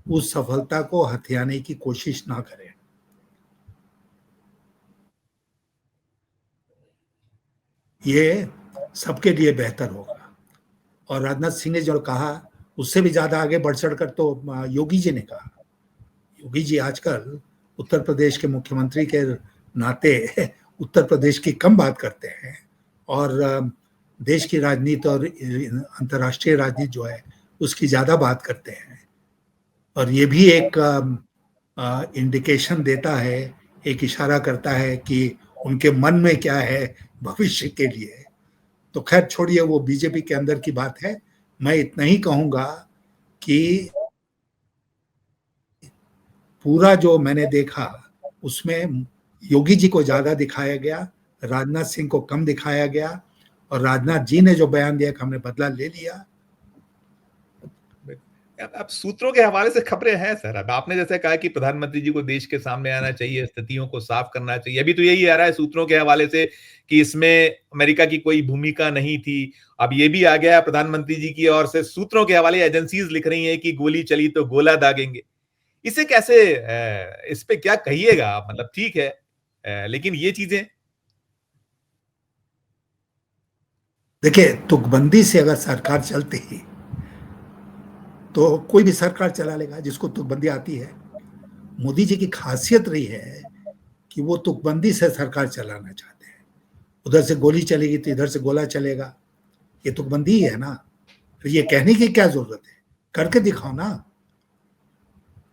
उस सफलता को हथियाने की कोशिश ना करें। ये सबके लिए बेहतर होगा। और राजनाथ सिंह ने जो कहा उससे भी ज्यादा आगे बढ़ चढ़कर तो योगी जी ने कहा। योगी जी आजकल उत्तर प्रदेश के मुख्यमंत्री के नाते उत्तर प्रदेश की कम बात करते हैं और देश की राजनीति और अंतर्राष्ट्रीय राजनीति जो है उसकी ज्यादा बात करते हैं। और ये भी एक इंडिकेशन देता है, एक इशारा करता है कि उनके मन में क्या है भविष्य के लिए। तो खैर छोड़िए, वो बीजेपी के अंदर की बात है। मैं इतना ही कहूंगा कि पूरा जो मैंने देखा उसमें योगी जी को ज्यादा दिखाया गया, राजनाथ सिंह को कम दिखाया गया, और राजनाथ जी ने जो बयान दिया कि हमने बदला ले लिया। अब सूत्रों के हवाले से खबरें हैं सर। अब आपने जैसे कहा कि प्रधानमंत्री जी को देश के सामने आना चाहिए, स्थितियों को साफ करना चाहिए, अभी तो यही आ रहा है सूत्रों के हवाले से कि इसमें अमेरिका की कोई भूमिका नहीं थी। अब ये भी आ गया प्रधानमंत्री जी की ओर से, सूत्रों के हवाले एजेंसीज लिख रही हैं कि गोली चली तो गोला दागेंगे। इसे कैसे, इस पे क्या कहिएगा आप? मतलब ठीक है, लेकिन ये चीजें देखिए, तुकबंदी से अगर सरकार चलती ही तो कोई भी सरकार चला लेगा जिसको तुकबंदी आती है। मोदी जी की खासियत रही है कि वो तुकबंदी से सरकार चलाना चाहते हैं। उधर से गोली चलेगी तो इधर से गोला चलेगा, ये तुकबंदी ही है ना। फिर ये कहने की क्या जरूरत है, करके दिखाओ ना,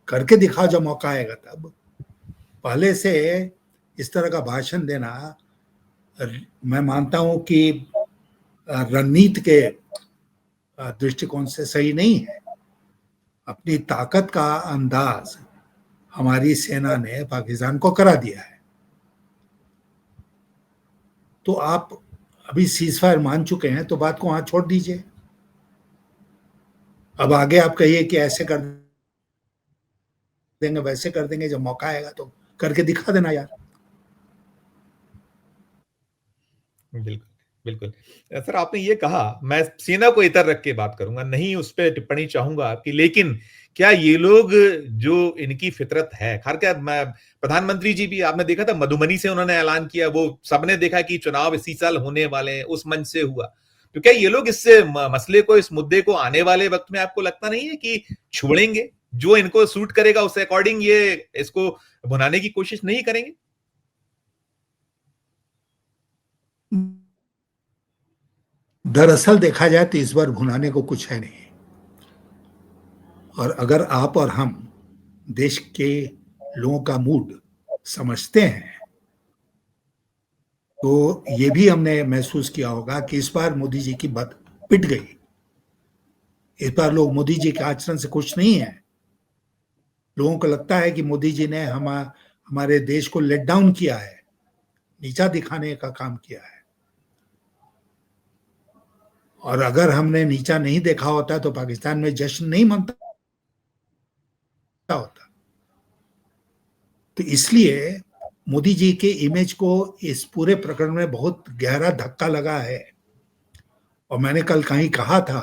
करके दिखाओ, जब मौका आएगा तब। पहले से इस तरह का भाषण देना मैं मानता हूं कि रणनीति के दृष्टिकोण से सही नहीं है। अपनी ताकत का अंदाज हमारी सेना ने पाकिस्तान को करा दिया है। तो आप अभी सीजफायर मान चुके हैं तो बात को वहां छोड़ दीजिए। अब आगे आप कहिए कि ऐसे कर देंगे, वैसे कर देंगे, जब मौका आएगा तो करके दिखा देना यार। बिल्कुल बिल्कुल सर, आपने ये कहा, मैं सेना को इतर रख के बात करूंगा, नहीं उस पर टिप्पणी चाहूंगा आपकी, लेकिन क्या ये लोग जो इनकी फितरत है, खार क्या प्रधानमंत्री जी भी आपने देखा था मधुबनी से उन्होंने ऐलान किया, वो सबने देखा कि चुनाव इसी साल होने वाले हैं, उस मंच से हुआ। तो क्या ये लोग इससे मसले को, इस मुद्दे को आने वाले वक्त में आपको लगता नहीं है कि छोड़ेंगे? जो इनको सूट करेगा उस अकॉर्डिंग ये इसको भुनाने की कोशिश नहीं करेंगे? दरअसल देखा जाए तो इस बार भुनाने को कुछ है नहीं। और अगर आप और हम देश के लोगों का मूड समझते हैं तो ये भी हमने महसूस किया होगा कि इस बार मोदी जी की बात पिट गई। इस बार लोग मोदी जी के आचरण से खुश नहीं है। लोगों को लगता है कि मोदी जी ने हमारे देश को लेट डाउन किया है, नीचा दिखाने का काम किया है। और अगर हमने नीचा नहीं देखा होता तो पाकिस्तान में जश्न नहीं मनता होता। तो इसलिए मोदी जी के इमेज को इस पूरे प्रकरण में बहुत गहरा धक्का लगा है। और मैंने कल कहीं कहा था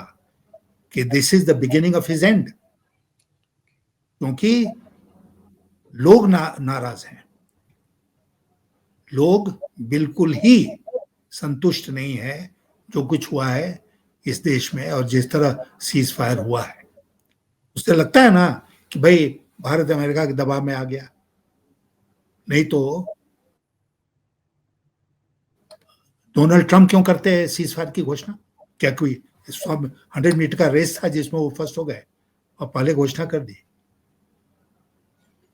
कि this is the beginning of his and, क्योंकि लोग नाराज हैं। लोग बिल्कुल ही संतुष्ट नहीं है जो कुछ हुआ है इस देश में और जिस तरह सीज फायर हुआ है। उससे लगता है ना कि भाई भारत अमेरिका के दबाव में आ गया, नहीं तो डोनाल्ड ट्रंप क्यों करते हैं सीज फायर की घोषणा? क्या कोई 100 मीटर का रेस था जिसमें वो फर्स्ट हो गए और पहले घोषणा कर दी?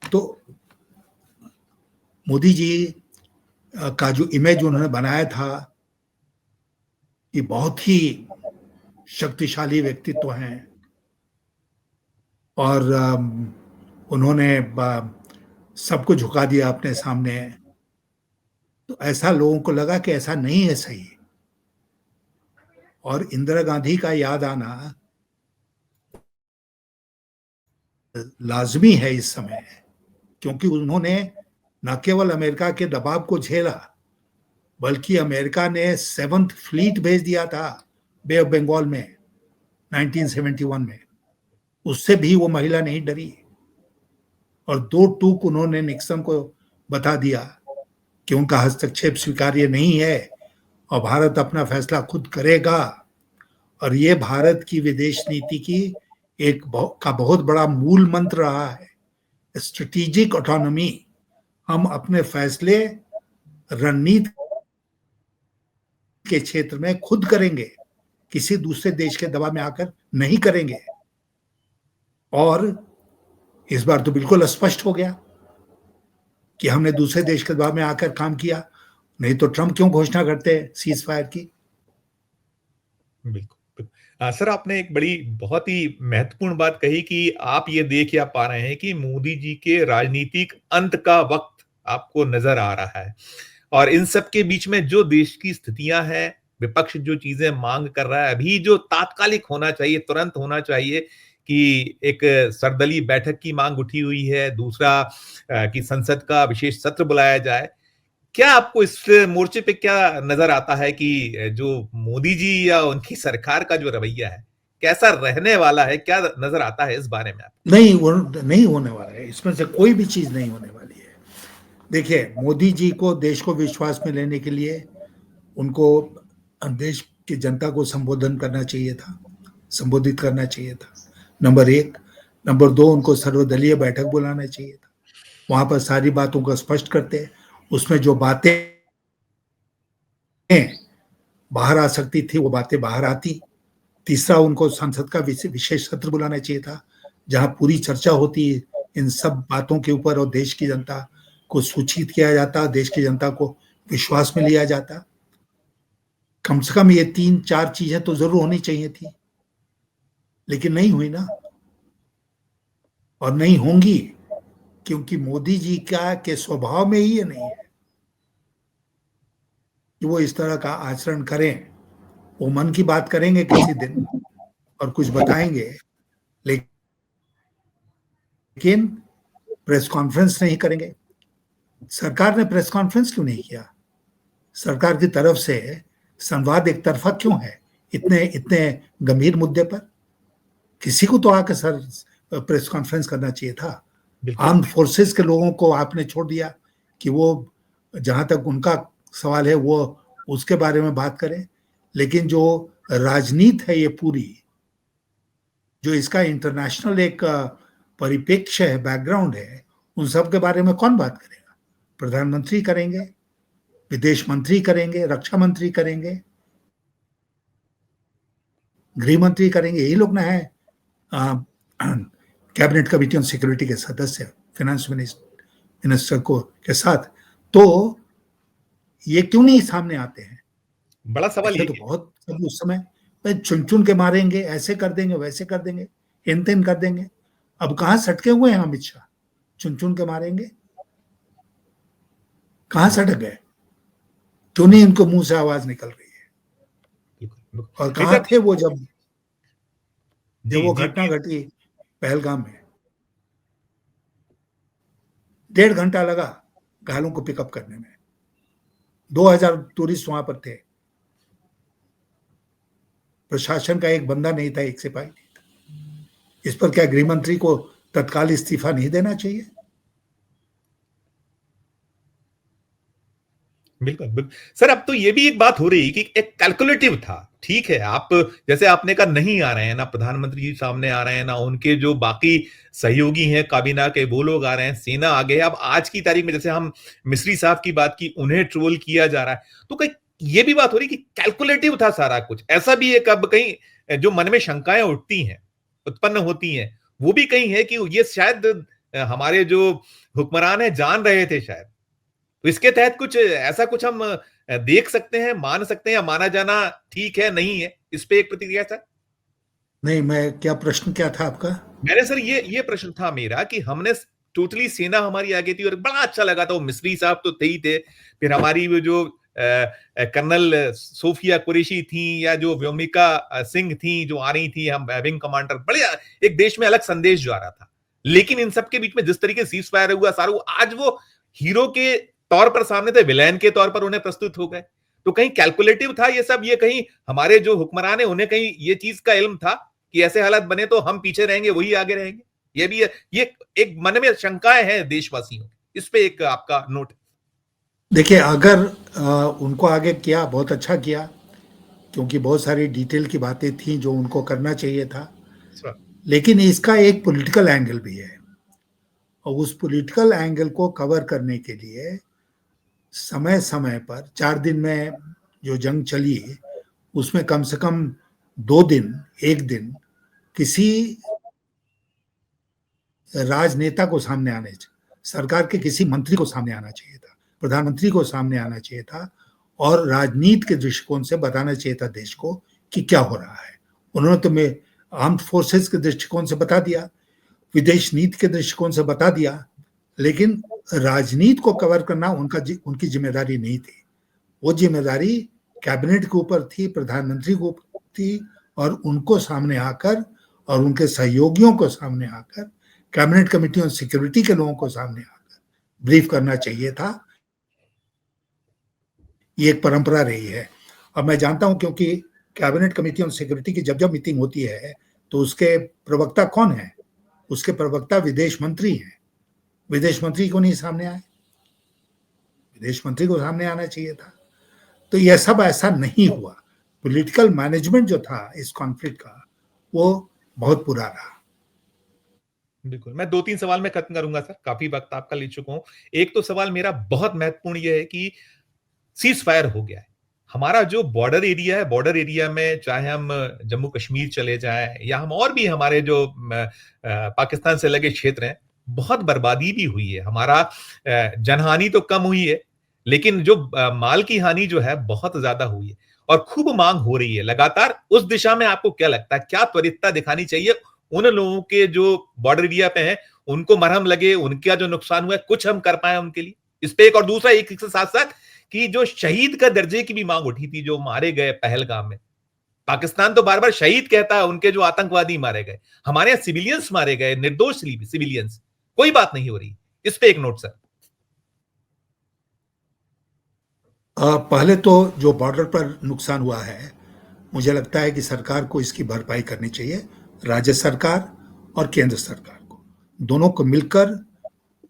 तो मोदी जी का जो इमेज उन्होंने बनाया था कि बहुत ही शक्तिशाली व्यक्तित्व हैं और उन्होंने सबको झुका दिया अपने सामने, तो ऐसा लोगों को लगा कि ऐसा नहीं है सही। और इंदिरा गांधी का याद आना लाजमी है इस समय, क्योंकि उन्होंने न केवल अमेरिका के दबाव को झेला बल्कि अमेरिका ने 7th फ्लीट भेज दिया था बे ऑफ बंगाल में 1971 में। उससे भी वो महिला नहीं डरी और 2 टूक उन्होंने निक्सन को बता दिया कि उनका हस्तक्षेप स्वीकार्य नहीं है और भारत अपना फैसला खुद करेगा। और ये भारत की विदेश नीति की बहुत बड़ा मूल मंत्र रहा है, स्ट्रेटेजिक ऑटोनॉमी। हम अपने फैसले रणनीति के क्षेत्र में खुद करेंगे, किसी दूसरे देश के दबाव में आकर नहीं करेंगे। और इस बार तो बिल्कुल स्पष्ट हो गया कि हमने दूसरे देश के दबाव में आकर काम किया, नहीं तो ट्रंप क्यों घोषणा करते सीज फायर की? बिल्कुल। सर, आपने एक बड़ी बहुत ही महत्वपूर्ण बात कही कि आप ये देख या पा रहे हैं कि मोदी जी के राजनीतिक अंत का वक्त आपको नजर आ रहा है और इन सब के बीच में जो देश की स्थितियां हैं, विपक्ष जो चीजें मांग कर रहा है, अभी जो तात्कालिक होना चाहिए, तुरंत होना चाहिए कि एक सर्वदलीय बैठक की मांग उठी हुई है, दूसरा कि संसद का विशेष सत्र बुलाया जाए। क्या आपको इस मोर्चे पे क्या नजर आता है कि जो मोदी जी या उनकी सरकार का जो रवैया है कैसा रहने वाला है? क्या नजर आता है इस बारे में आपको? नहीं होने वाला है, इसमें से कोई भी चीज नहीं होने वाली है। देखिए, मोदी जी को देश को विश्वास में लेने के लिए उनको देश की जनता को संबोधित करना चाहिए था, नंबर 1। नंबर 2, उनको सर्वदलीय बैठक बुलाना चाहिए था, वहां पर सारी बातों को स्पष्ट करते, उसमें जो बातें बाहर आ सकती थी वो बातें बाहर आती। तीसरा, उनको संसद का विशेष सत्र बुलाना चाहिए था जहां पूरी चर्चा होती इन सब बातों के ऊपर और देश की जनता को सूचित किया जाता, देश की जनता को विश्वास में लिया जाता। कम से कम ये 3-4 चीजें तो जरूर होनी चाहिए थी, लेकिन नहीं हुई ना, और नहीं होंगी, क्योंकि मोदी जी के स्वभाव में ही ये नहीं है कि वो इस तरह का आचरण करें। वो मन की बात करेंगे किसी दिन और कुछ बताएंगे, लेकिन प्रेस कॉन्फ्रेंस नहीं करेंगे। सरकार ने प्रेस कॉन्फ्रेंस क्यों नहीं किया? सरकार की तरफ से संवाद एक तरफा क्यों है इतने गंभीर मुद्दे पर? किसी को तो आकर सर प्रेस कॉन्फ्रेंस करना चाहिए था। आर्म्ड फोर्सेस के लोगों को आपने छोड़ दिया कि वो जहां तक उनका सवाल है वो उसके बारे में बात करें, लेकिन जो राजनीति है ये पूरी, जो इसका इंटरनेशनल एक परिप्रेक्ष्य है, बैकग्राउंड है, उन सब के बारे में कौन बात करेगा? प्रधानमंत्री करेंगे, विदेश मंत्री करेंगे, रक्षा मंत्री करेंगे, गृह मंत्री करेंगे, यही लोग ना है कैबिनेट कमेटी ऑन सिक्योरिटी के सदस्य, फाइनेंस मिनिस्टर को के साथ। तो ये क्यों नहीं सामने आते हैं? बड़ा सवाल ये तो बहुत सब उस समय चुन चुन के मारेंगे, ऐसे कर देंगे, वैसे कर देंगे, इन तीन कर देंगे। अब कहां सटके हुए हैं अमित शाह? चुन चुन के मारेंगे, कहां सटक गए? क्यों नहीं इनको मुंह से आवाज निकल रही है? और कहां थे वो जब वो घटना घटी पहलगाम में? 1.5 घंटा लगा घायलों को पिकअप करने में। 2000 टूरिस्ट वहां पर थे, प्रशासन का एक बंदा नहीं था, एक सिपाही नहीं था। इस पर क्या गृह मंत्री को तत्काल इस्तीफा नहीं देना चाहिए? बिल्कुल सर। अब तो ये भी एक बात हो रही कि एक कैलकुलेटिव था। ठीक है, आप जैसे आपने कहा नहीं आ रहे हैं ना प्रधानमंत्री जी सामने आ रहे हैं, ना उनके जो बाकी सहयोगी हैं काबीना के वो लोग आ रहे हैं, सेना आ गए। अब आज की तारीख में जैसे हम मिस्री साहब की बात की, उन्हें ट्रोल किया जा रहा है, तो कहीं ये भी बात हो रही कि कैलकुलेटिव था सारा कुछ। ऐसा भी एक अब कहीं जो मन में शंकाएं उठती हैं, उत्पन्न होती हैं, वो भी कहीं है कि ये शायद हमारे जो हुक्मरान है जान रहे थे शायद। तो इसके तहत कुछ ऐसा कुछ हम देख सकते हैं, मान सकते हैं, या माना जाना ठीक है नहीं है, इस पे एक प्रतिक्रिया सर? नहीं, मैं क्या प्रश्न क्या था आपका? मैंने सर ये प्रश्न था मेरा कि हमने टोटली सेना हमारी आगे थी और बड़ा अच्छा लगा था। वो मिस्री साहब तो थे ही थे, फिर हमारी वो जो कर्नल सोफिया कुरैशी थी, या जो व्योमिका सिंह थी जो आ रही थी, हम विंग कमांडर, बढ़िया एक देश में अलग संदेश जो आ रहा था। लेकिन इन सबके बीच में जिस तरीके से सीज फायर हुआ सारू, आज वो हीरो के तौर पर सामने थे, विलेन के तौर पर उन्हें प्रस्तुत हो गए। तो कहीं कैलकुलेटिव था ये सब? ये कहीं हमारे जो हुक्मरान है उन्हें कहीं ये चीज का इल्म था कि ऐसे हालात बने तो हम पीछे रहेंगे, वही आगे रहेंगे? ये भी ये एक मन में शंकाएं हैं देशवासियों, इस पे एक आपका नोट? देखिए, अगर उनको आगे किया, बहुत अच्छा किया, क्योंकि बहुत सारी डिटेल की बातें थी जो उनको करना चाहिए था। लेकिन इसका एक पॉलिटिकल एंगल भी है, और उस पॉलिटिकल एंगल को कवर करने के लिए समय समय पर 4 दिन में जो जंग चली, उसमें कम से कम 2 दिन, 1 दिन किसी राजनेता को सामने आने, सरकार के किसी मंत्री को सामने आना चाहिए था, प्रधानमंत्री को सामने आना चाहिए था, और राजनीति के दृष्टिकोण से बताना चाहिए था देश को कि क्या हो रहा है। उन्होंने तो मैं आर्म्ड फोर्सेस के दृष्टिकोण से बता दिया, विदेश नीति के दृष्टिकोण से बता दिया, लेकिन राजनीति को कवर करना उनकी जिम्मेदारी नहीं थी। वो जिम्मेदारी कैबिनेट के ऊपर थी, प्रधानमंत्री के ऊपर थी, और उनको सामने आकर और उनके सहयोगियों को सामने आकर, कैबिनेट कमेटी ऑन सिक्योरिटी के लोगों को सामने आकर ब्रीफ करना चाहिए था। ये एक परंपरा रही है। अब मैं जानता हूं, क्योंकि कैबिनेट कमेटी ऑन सिक्योरिटी की जब मीटिंग होती है तो उसके प्रवक्ता कौन है? उसके प्रवक्ता विदेश मंत्री हैं। विदेश मंत्री को नहीं सामने आए? विदेश मंत्री को सामने आना चाहिए था। तो यह सब ऐसा नहीं हुआ। पॉलिटिकल मैनेजमेंट जो था इस कॉन्फ्लिक्ट का, वो बहुत बुरा रहा। बिल्कुल, मैं 2-3 सवाल में खत्म करूंगा सर, काफी वक्त आपका ले चुका हूं। एक तो सवाल मेरा बहुत महत्वपूर्ण यह है कि सीज फायर हो गया है, हमारा जो बॉर्डर एरिया है, बॉर्डर एरिया में चाहे हम जम्मू कश्मीर चले जाएं या हम और भी हमारे जो पाकिस्तान से लगे क्षेत्र हैं, बहुत बर्बादी भी हुई है। हमारा जनहानि तो कम हुई है, लेकिन जो माल की हानि जो है बहुत ज्यादा हुई है, और खूब मांग हो रही है लगातार। उस दिशा में आपको क्या लगता है, क्या त्वरितता दिखानी चाहिए उन लोगों के जो बॉर्डर एरिया पे हैं, उनको मरहम लगे, उनका जो नुकसान हुआ है कुछ हम कर पाए उनके लिए? इस पे एक और दूसरा एक के साथ साथ कि जो शहीद का दर्जे की भी मांग उठी थी, जो मारे गए पहलगाम में, पाकिस्तान तो बार बार शहीद कहता है उनके जो आतंकवादी मारे गए, हमारे यहां सिविलियंस मारे गए, निर्दोष सिविलियंस, कोई बात नहीं हो रही। इस पे एक नोट सर। पहले तो जो बॉर्डर पर नुकसान हुआ है, मुझे लगता है कि सरकार को इसकी भरपाई करनी चाहिए, राज्य सरकार और केंद्र सरकार को, दोनों को मिलकर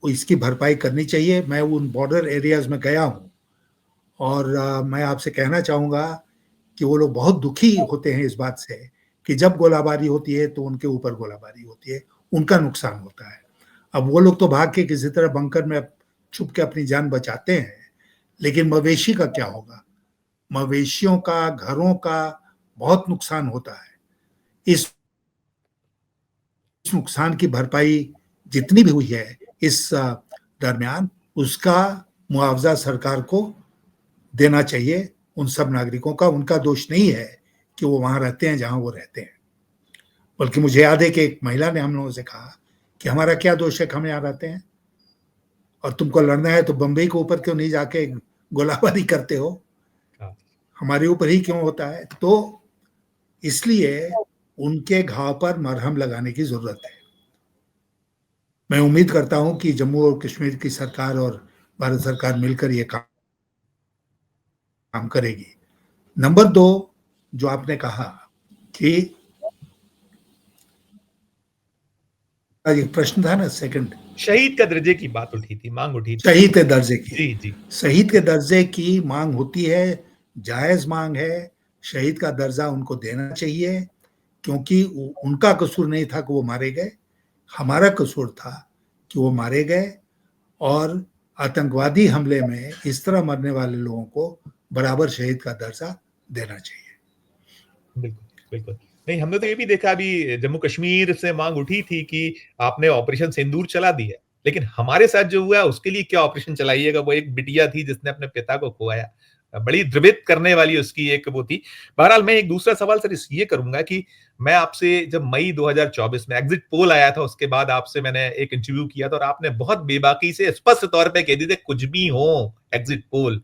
इसकी भरपाई करनी चाहिए। मैं उन बॉर्डर एरियाज में गया हूं, और मैं आपसे कहना चाहूंगा कि वो लोग बहुत दुखी होते हैं इस बात से कि जब गोलाबारी होती है तो उनके ऊपर गोलाबारी होती है, उनका नुकसान होता है। अब वो लोग तो भाग के किसी तरह बंकर में छुप के अपनी जान बचाते हैं, लेकिन मवेशी का क्या होगा? मवेशियों का, घरों का बहुत नुकसान होता है। इस नुकसान की भरपाई जितनी भी हुई है इस दरमियान, उसका मुआवजा सरकार को देना चाहिए उन सब नागरिकों का। उनका दोष नहीं है कि वो वहां रहते हैं जहां वो रहते हैं, बल्कि मुझे याद है कि एक महिला ने हम लोगों से कहा कि हमारा क्या दोष है कि हम यहाँ रहते हैं, और तुमको लड़ना है तो बंबई के ऊपर क्यों नहीं जाके गोलाबारी करते हो, हमारे ऊपर ही क्यों होता है? तो इसलिए उनके घाव पर मरहम लगाने की जरूरत है। मैं उम्मीद करता हूं कि जम्मू और कश्मीर की सरकार और भारत सरकार मिलकर ये काम करेगी। नंबर 2, जो आपने कहा कि एक प्रश्न था ना, सेकंड, शहीद का दर्जे की बात उठी थी, मांग उठी थी। शहीद के दर्जे की। जी जी, शहीद के दर्जे की मांग होती है, जायज मांग है। शहीद का दर्जा उनको देना चाहिए, क्योंकि उनका कसूर नहीं था कि वो मारे गए, हमारा कसूर था कि वो मारे गए। और आतंकवादी हमले में इस तरह मरने वाले लोगों को बराबर शहीद का दर्जा देना चाहिए। बिल्कुल बिल्कुल। नहीं, हमने तो ये भी देखा, अभी जम्मू कश्मीर से मांग उठी थी कि आपने ऑपरेशन सिंदूर चला दिया, लेकिन हमारे साथ जो हुआ उसके लिए क्या ऑपरेशन चलाइएगा? वो एक बिटिया थी जिसने अपने पिता को खोया, बड़ी द्रवित करने वाली उसकी एक वो थी। बहरहाल, मैं एक दूसरा सवाल सर ये करूंगा कि मैं आपसे जब मई 2024 में एग्जिट पोल आया था, उसके बाद आपसे मैंने एक इंटरव्यू किया था और आपने बहुत बेबाकी से स्पष्ट तौर पे कह दी थी, कुछ भी हो एग्जिट पोल,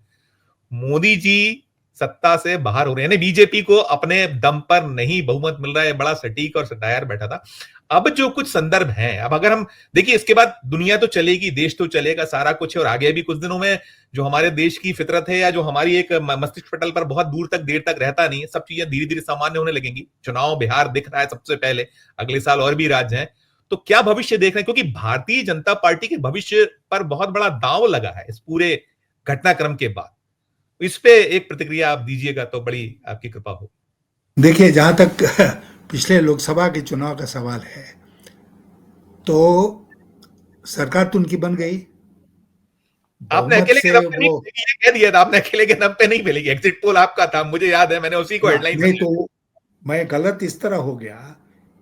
मोदी जी सत्ता से बाहर हो रहे हैं, यानी बीजेपी को अपने दम पर नहीं बहुमत मिल रहा है। बड़ा सटीक और सटायर बैठा था। अब जो कुछ संदर्भ हैं, अब अगर हम देखिए, इसके बाद दुनिया तो चलेगी, देश तो चलेगा, सारा कुछ है, और आगे भी कुछ दिनों में जो हमारे देश की फितरत है या जो हमारी एक मस्तिष्क पटल पर बहुत दूर तक देर तक रहता नहीं है, सब चीजें धीरे धीरे सामान्य होने लगेंगी। चुनाव बिहार दिख रहा है सबसे पहले, अगले साल और भी राज्य हैं। तो क्या भविष्य देख रहे हैं? क्योंकि भारतीय जनता पार्टी के भविष्य पर बहुत बड़ा दांव लगा है इस पूरे घटनाक्रम के बाद। इस पे एक प्रतिक्रिया आप दीजिएगा तो बड़ी आपकी कृपा हो। देखिए, जहां तक पिछले लोकसभा के चुनाव का सवाल है, तो सरकार तो उनकी बन गई, आपने बहुमत अकेले के से दम पे नहीं वो मिलेगी, ये कह दिया था आपने, अकेले के दम पे नहीं मिलेगी। एग्जिट पोल आपका था, मुझे याद है, मैंने उसी को हेडलाइन नहीं, तो मैं गलत इस तरह हो गया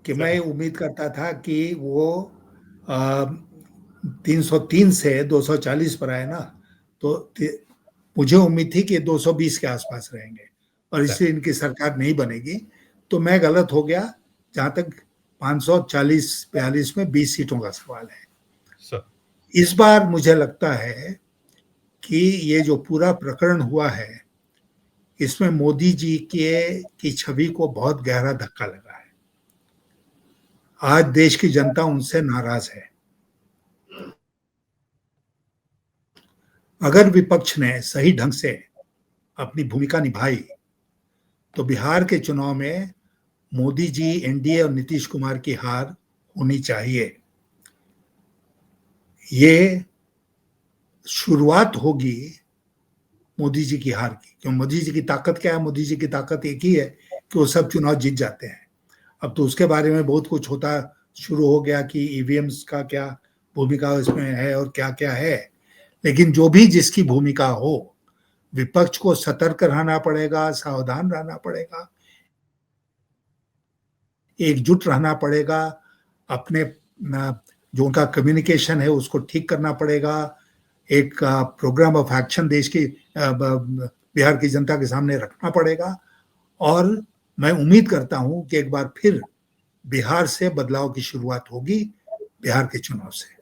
कि मैं सर, उम्मीद करता था कि वो 303 से 240 पर आए ना, तो मुझे उम्मीद थी कि 220 के आसपास रहेंगे और सर, इसलिए इनकी सरकार नहीं बनेगी। तो मैं गलत हो गया। जहां तक 540-42 में 20 सीटों का सवाल है, सर, इस बार मुझे लगता है कि ये जो पूरा प्रकरण हुआ है, इसमें मोदी जी की छवि को बहुत गहरा धक्का लगा है। आज देश की जनता उनसे नाराज है। अगर विपक्ष ने सही ढंग से अपनी भूमिका निभाई तो बिहार के चुनाव में मोदी जी, एनडीए और नीतीश कुमार की हार होनी चाहिए। ये शुरुआत होगी मोदी जी की हार की। क्यों? मोदी जी की ताकत क्या है? मोदी जी की ताकत एक ही है कि वो सब चुनाव जीत जाते हैं। अब तो उसके बारे में बहुत कुछ होता शुरू हो गया कि ईवीएम्स का क्या भूमिका इसमें है और क्या क्या है। लेकिन जो भी जिसकी भूमिका हो, विपक्ष को सतर्क रहना पड़ेगा, सावधान रहना पड़ेगा, एकजुट रहना पड़ेगा, अपने जो उनका कम्युनिकेशन है उसको ठीक करना पड़ेगा। एक प्रोग्राम ऑफ एक्शन देश की बिहार की जनता के सामने रखना पड़ेगा। और मैं उम्मीद करता हूं कि एक बार फिर बिहार से बदलाव की शुरुआत होगी, बिहार के चुनाव से।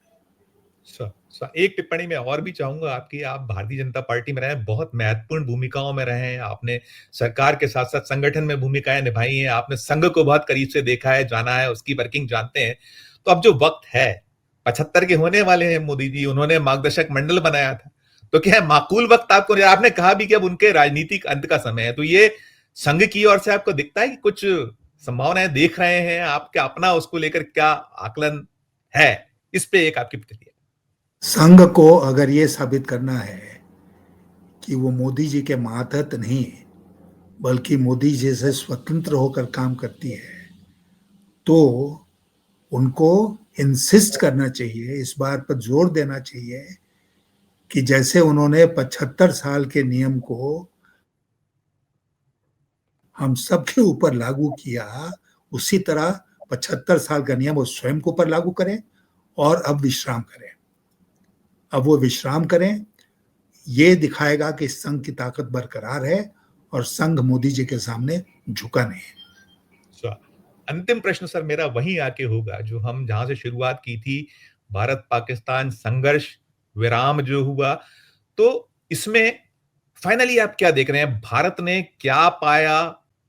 एक टिप्पणी मैं और भी चाहूंगा आपकी। आप भारतीय जनता पार्टी में रहे हैं, बहुत महत्वपूर्ण भूमिकाओं में रहे हैं, आपने सरकार के साथ साथ संगठन में भूमिकाएं निभाई हैं, आपने संघ को बहुत करीब से देखा है, जाना है, उसकी वर्किंग जानते हैं। तो अब जो वक्त है, 75 के होने वाले हैं मोदी जी, उन्होंने मार्गदर्शक मंडल बनाया था, तो क्या है माकूल वक्त आपको, आपने कहा भी कि अब उनके राजनीतिक अंत का समय है, तो ये संघ की ओर से आपको दिखता है कि कुछ संभावनाएं देख रहे हैं आप? क्या अपना उसको लेकर क्या आकलन है? इस पे एक आपकी प्रतिक्रिया। संघ को अगर ये साबित करना है कि वो मोदी जी के मातहत नहीं बल्कि मोदी जी से स्वतंत्र होकर काम करती है, तो उनको इंसिस्ट करना चाहिए, इस बात पर जोर देना चाहिए कि जैसे उन्होंने 75 साल के नियम को हम सबके ऊपर लागू किया, उसी तरह 75 साल का नियम वो स्वयं के ऊपर लागू करें और अब विश्राम करें। अब वो विश्राम करें, ये दिखाएगा कि संघ की ताकत बरकरार है और संघ मोदी जी के सामने झुका नहीं है। अंतिम प्रश्न सर मेरा वहीं आके होगा जो हम जहां से शुरुआत की थी, भारत पाकिस्तान संघर्ष विराम जो हुआ, तो इसमें फाइनली आप क्या देख रहे हैं? भारत ने क्या पाया,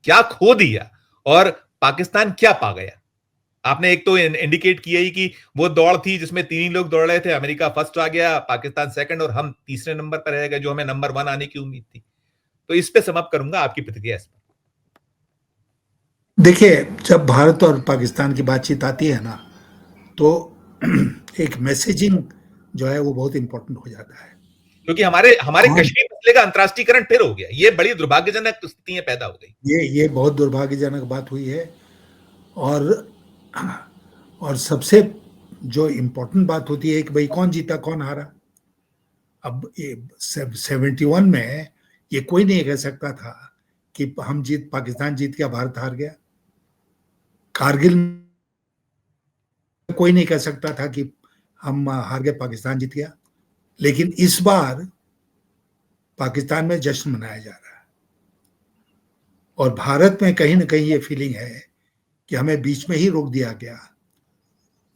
क्या खो दिया और पाकिस्तान क्या पा गया? आपने एक तो इंडिकेट किया ही कि वो दौड़ थी जिसमें 3 ही लोग दौड़ रहे थे, अमेरिका फर्स्ट आ गया, पाकिस्तान सेकंड और हम तीसरे नंबर पर रह गए जो हमें नंबर 1 आने की उम्मीद थी। तो इस पे समाप्त करूंगा, आपकी प्रतिक्रिया इस पर। देखिए, जब भारत और पाकिस्तान की बातचीत आती है ना, तो एक मैसेजिंग जो है वो बहुत इंपॉर्टेंट हो जाता है, क्योंकि हमारे कश्मीर मसले का अंतर्राष्ट्रीयकरण फिर हो गया। ये बड़ी दुर्भाग्यजनक स्थितियां पैदा हो गई। ये बहुत दुर्भाग्यजनक बात हुई है। और सबसे जो इम्पोर्टेंट बात होती है कि भाई कौन जीता कौन हारा। अब 71 में ये कोई नहीं कह सकता था कि पाकिस्तान जीत गया, भारत हार गया। कारगिल में कोई नहीं कह सकता था कि हम हार गए, पाकिस्तान जीत गया। लेकिन इस बार पाकिस्तान में जश्न मनाया जा रहा है और भारत में कहीं ना कहीं ये फीलिंग है कि हमें बीच में ही रोक दिया गया।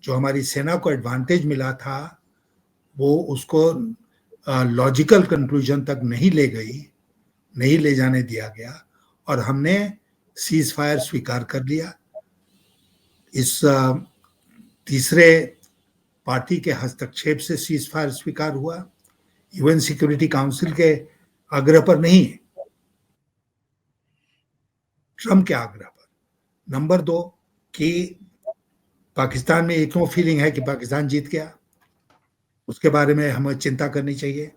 जो हमारी सेना को एडवांटेज मिला था वो उसको लॉजिकल कंक्लूजन तक नहीं ले जाने दिया गया और हमने सीज फायर स्वीकार कर लिया। इस तीसरे पार्टी के हस्तक्षेप से सीज फायर स्वीकार हुआ, यूएन सिक्योरिटी काउंसिल के आग्रह पर नहीं, ट्रम्प के आग्रह पर। नंबर 2 कि पाकिस्तान में ये क्यों फीलिंग है कि पाकिस्तान जीत गया, उसके बारे में हमें चिंता करनी चाहिए।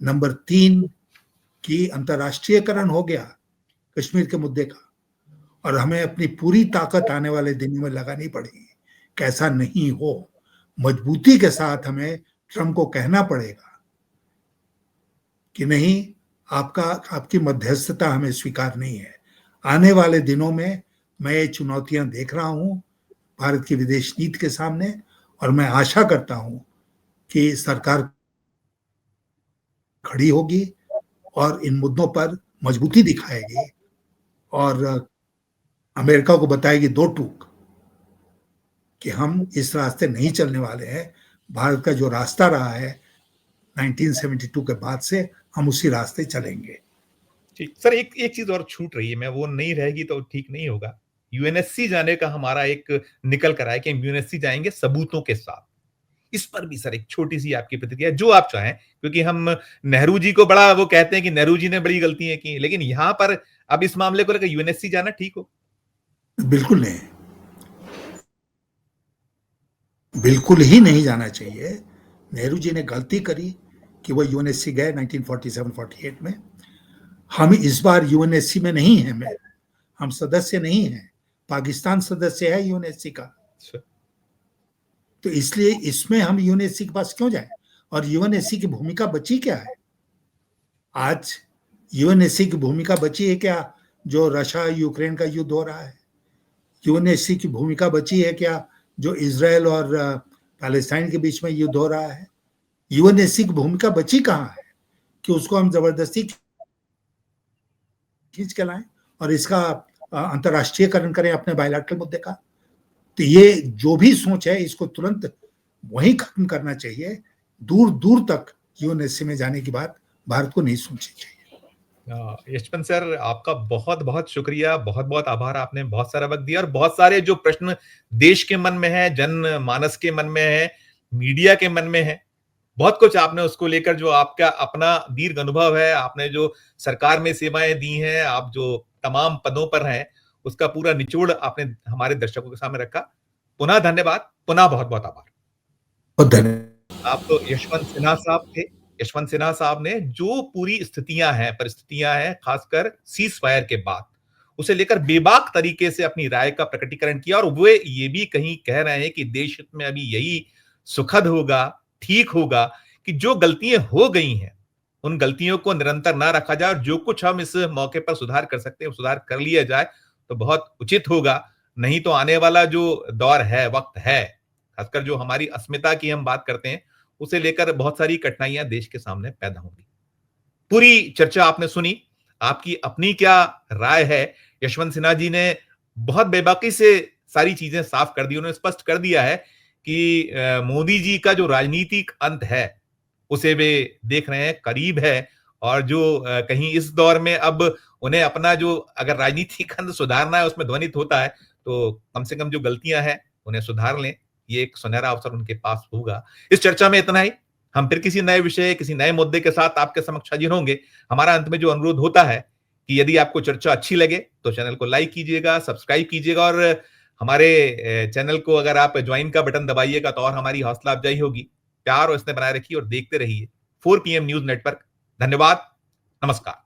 नंबर 3 कि अंतर्राष्ट्रीयकरण हो गया कश्मीर के मुद्दे का और हमें अपनी पूरी ताकत आने वाले दिनों में लगानी पड़ेगी। कैसा नहीं हो, मजबूती के साथ हमें ट्रम्प को कहना पड़ेगा कि नहीं, आपकी मध्यस्थता हमें स्वीकार नहीं है। आने वाले दिनों में मैं ये चुनौतियां देख रहा हूं भारत की विदेश नीति के सामने और मैं आशा करता हूं कि सरकार खड़ी होगी और इन मुद्दों पर मजबूती दिखाएगी और अमेरिका को बताएगी 2 टूक कि हम इस रास्ते नहीं चलने वाले हैं। भारत का जो रास्ता रहा है 1972 के बाद से, हम उसी रास्ते चलेंगे। ठीक सर, एक चीज और छूट रही है, मैं वो नहीं रहेगी तो ठीक नहीं होगा। यूएनएससी जाने का हमारा एक निकल कर आया कि हम यूएनएससी जाएंगे सबूतों के साथ। इस पर भी सर एक छोटी सी आपकी प्रतिक्रिया, जो आप चाहें, क्योंकि हम नेहरू जी को बड़ा वो कहते हैं कि नेहरू जी ने बड़ी गलतियां की, लेकिन यहां पर अब इस मामले को लेकर यूएनएससी जाना ठीक हो? बिल्कुल नहीं, बिल्कुल ही नहीं जाना चाहिए। नेहरू जी ने गलती करी कि वो यूएनएससी गए 1947-48 में। हम इस बार यूएनएससी में नहीं हैं, हम सदस्य नहीं हैं, पाकिस्तान सदस्य है यूएनएससी का। तो इसलिए इसमें हम यूएनएससी के पास क्यों जाएं? और यूएनएससी की भूमिका बची क्या है? आज यूएनएससी की भूमिका बची है क्या जो रशिया यूक्रेन का युद्ध हो रहा है? यूएनएससी की भूमिका बची है क्या जो इजराइल और पैलेस्टाइन के बीच में युद्ध हो रहा है? यूएनएससी की भूमिका बची कहाँ है कि उसको हम जबरदस्ती खींच के लाएं और इसका अंतर्राष्ट्रीयकरण करें अपने बायलैटरल मुद्दे का? तो ये जो भी सोच है इसको तुरंत वहीं खत्म करना चाहिए। दूर दूर तक यूएनएससी में जाने की बात भारत को नहीं सोचनी चाहिए। यशवंत सर, आपका बहुत बहुत शुक्रिया, बहुत बहुत आभार। आपने बहुत सारा वक्त दिया और बहुत सारे जो प्रश्न देश के मन में है, जनमानस के मन में है, मीडिया के मन में है, बहुत कुछ आपने उसको लेकर जो आपका अपना दीर्घ अनुभव है, आपने जो सरकार में सेवाएं दी हैं, आप जो तमाम पदों पर हैं, उसका पूरा निचोड़ आपने हमारे दर्शकों के सामने रखा। पुनः धन्यवाद, पुनः बहुत बहुत आभार। धन्यवाद। आप तो यशवंत सिन्हा साहब थे। यशवंत सिन्हा साहब ने जो पूरी परिस्थितियां हैं, खासकर सीज फायर के बाद, उसे लेकर बेबाक तरीके से अपनी राय का प्रकटीकरण किया और वे ये भी कहीं कह रहे हैं कि देश हित में अभी यही सुखद होगा, ठीक होगा कि जो गलतियां हो गई हैं उन गलतियों को निरंतर ना रखा जाए और जो कुछ हम इस मौके पर सुधार कर सकते हैं सुधार कर लिया जाए तो बहुत उचित होगा। नहीं तो आने वाला जो दौर है, वक्त है, खासकर जो हमारी अस्मिता की हम बात करते हैं उसे लेकर बहुत सारी कठिनाइयां देश के सामने पैदा होंगी। पूरी चर्चा आपने सुनी, आपकी अपनी क्या राय है? यशवंत सिन्हा जी ने बहुत बेबाकी से सारी चीजें साफ कर दी। उन्होंने स्पष्ट कर दिया है कि मोदी जी का जो राजनीतिक अंत है उसे वे देख रहे हैं, करीब है और जो कहीं इस दौर में अब उन्हें अपना जो अगर राजनीतिक अंत सुधारना है उसमें ध्वनित होता है तो कम से कम जो गलतियां हैं उन्हें सुधार लें। ये एक सुनहरा अवसर उनके पास होगा। इस चर्चा में इतना ही। हम फिर किसी नए विषय, किसी नए मुद्दे के साथ आपके समक्ष हाजिर होंगे। हमारा अंत में जो अनुरोध होता है कि यदि आपको चर्चा अच्छी लगे तो चैनल को लाइक कीजिएगा, सब्सक्राइब कीजिएगा और हमारे चैनल को अगर आप ज्वाइन का बटन दबाइएगा तो और हमारी हौसला अफजाई होगी। प्यार और स्नेह बनाए रखिए और देखते रहिए 4 PM न्यूज नेटवर्क। धन्यवाद, नमस्कार।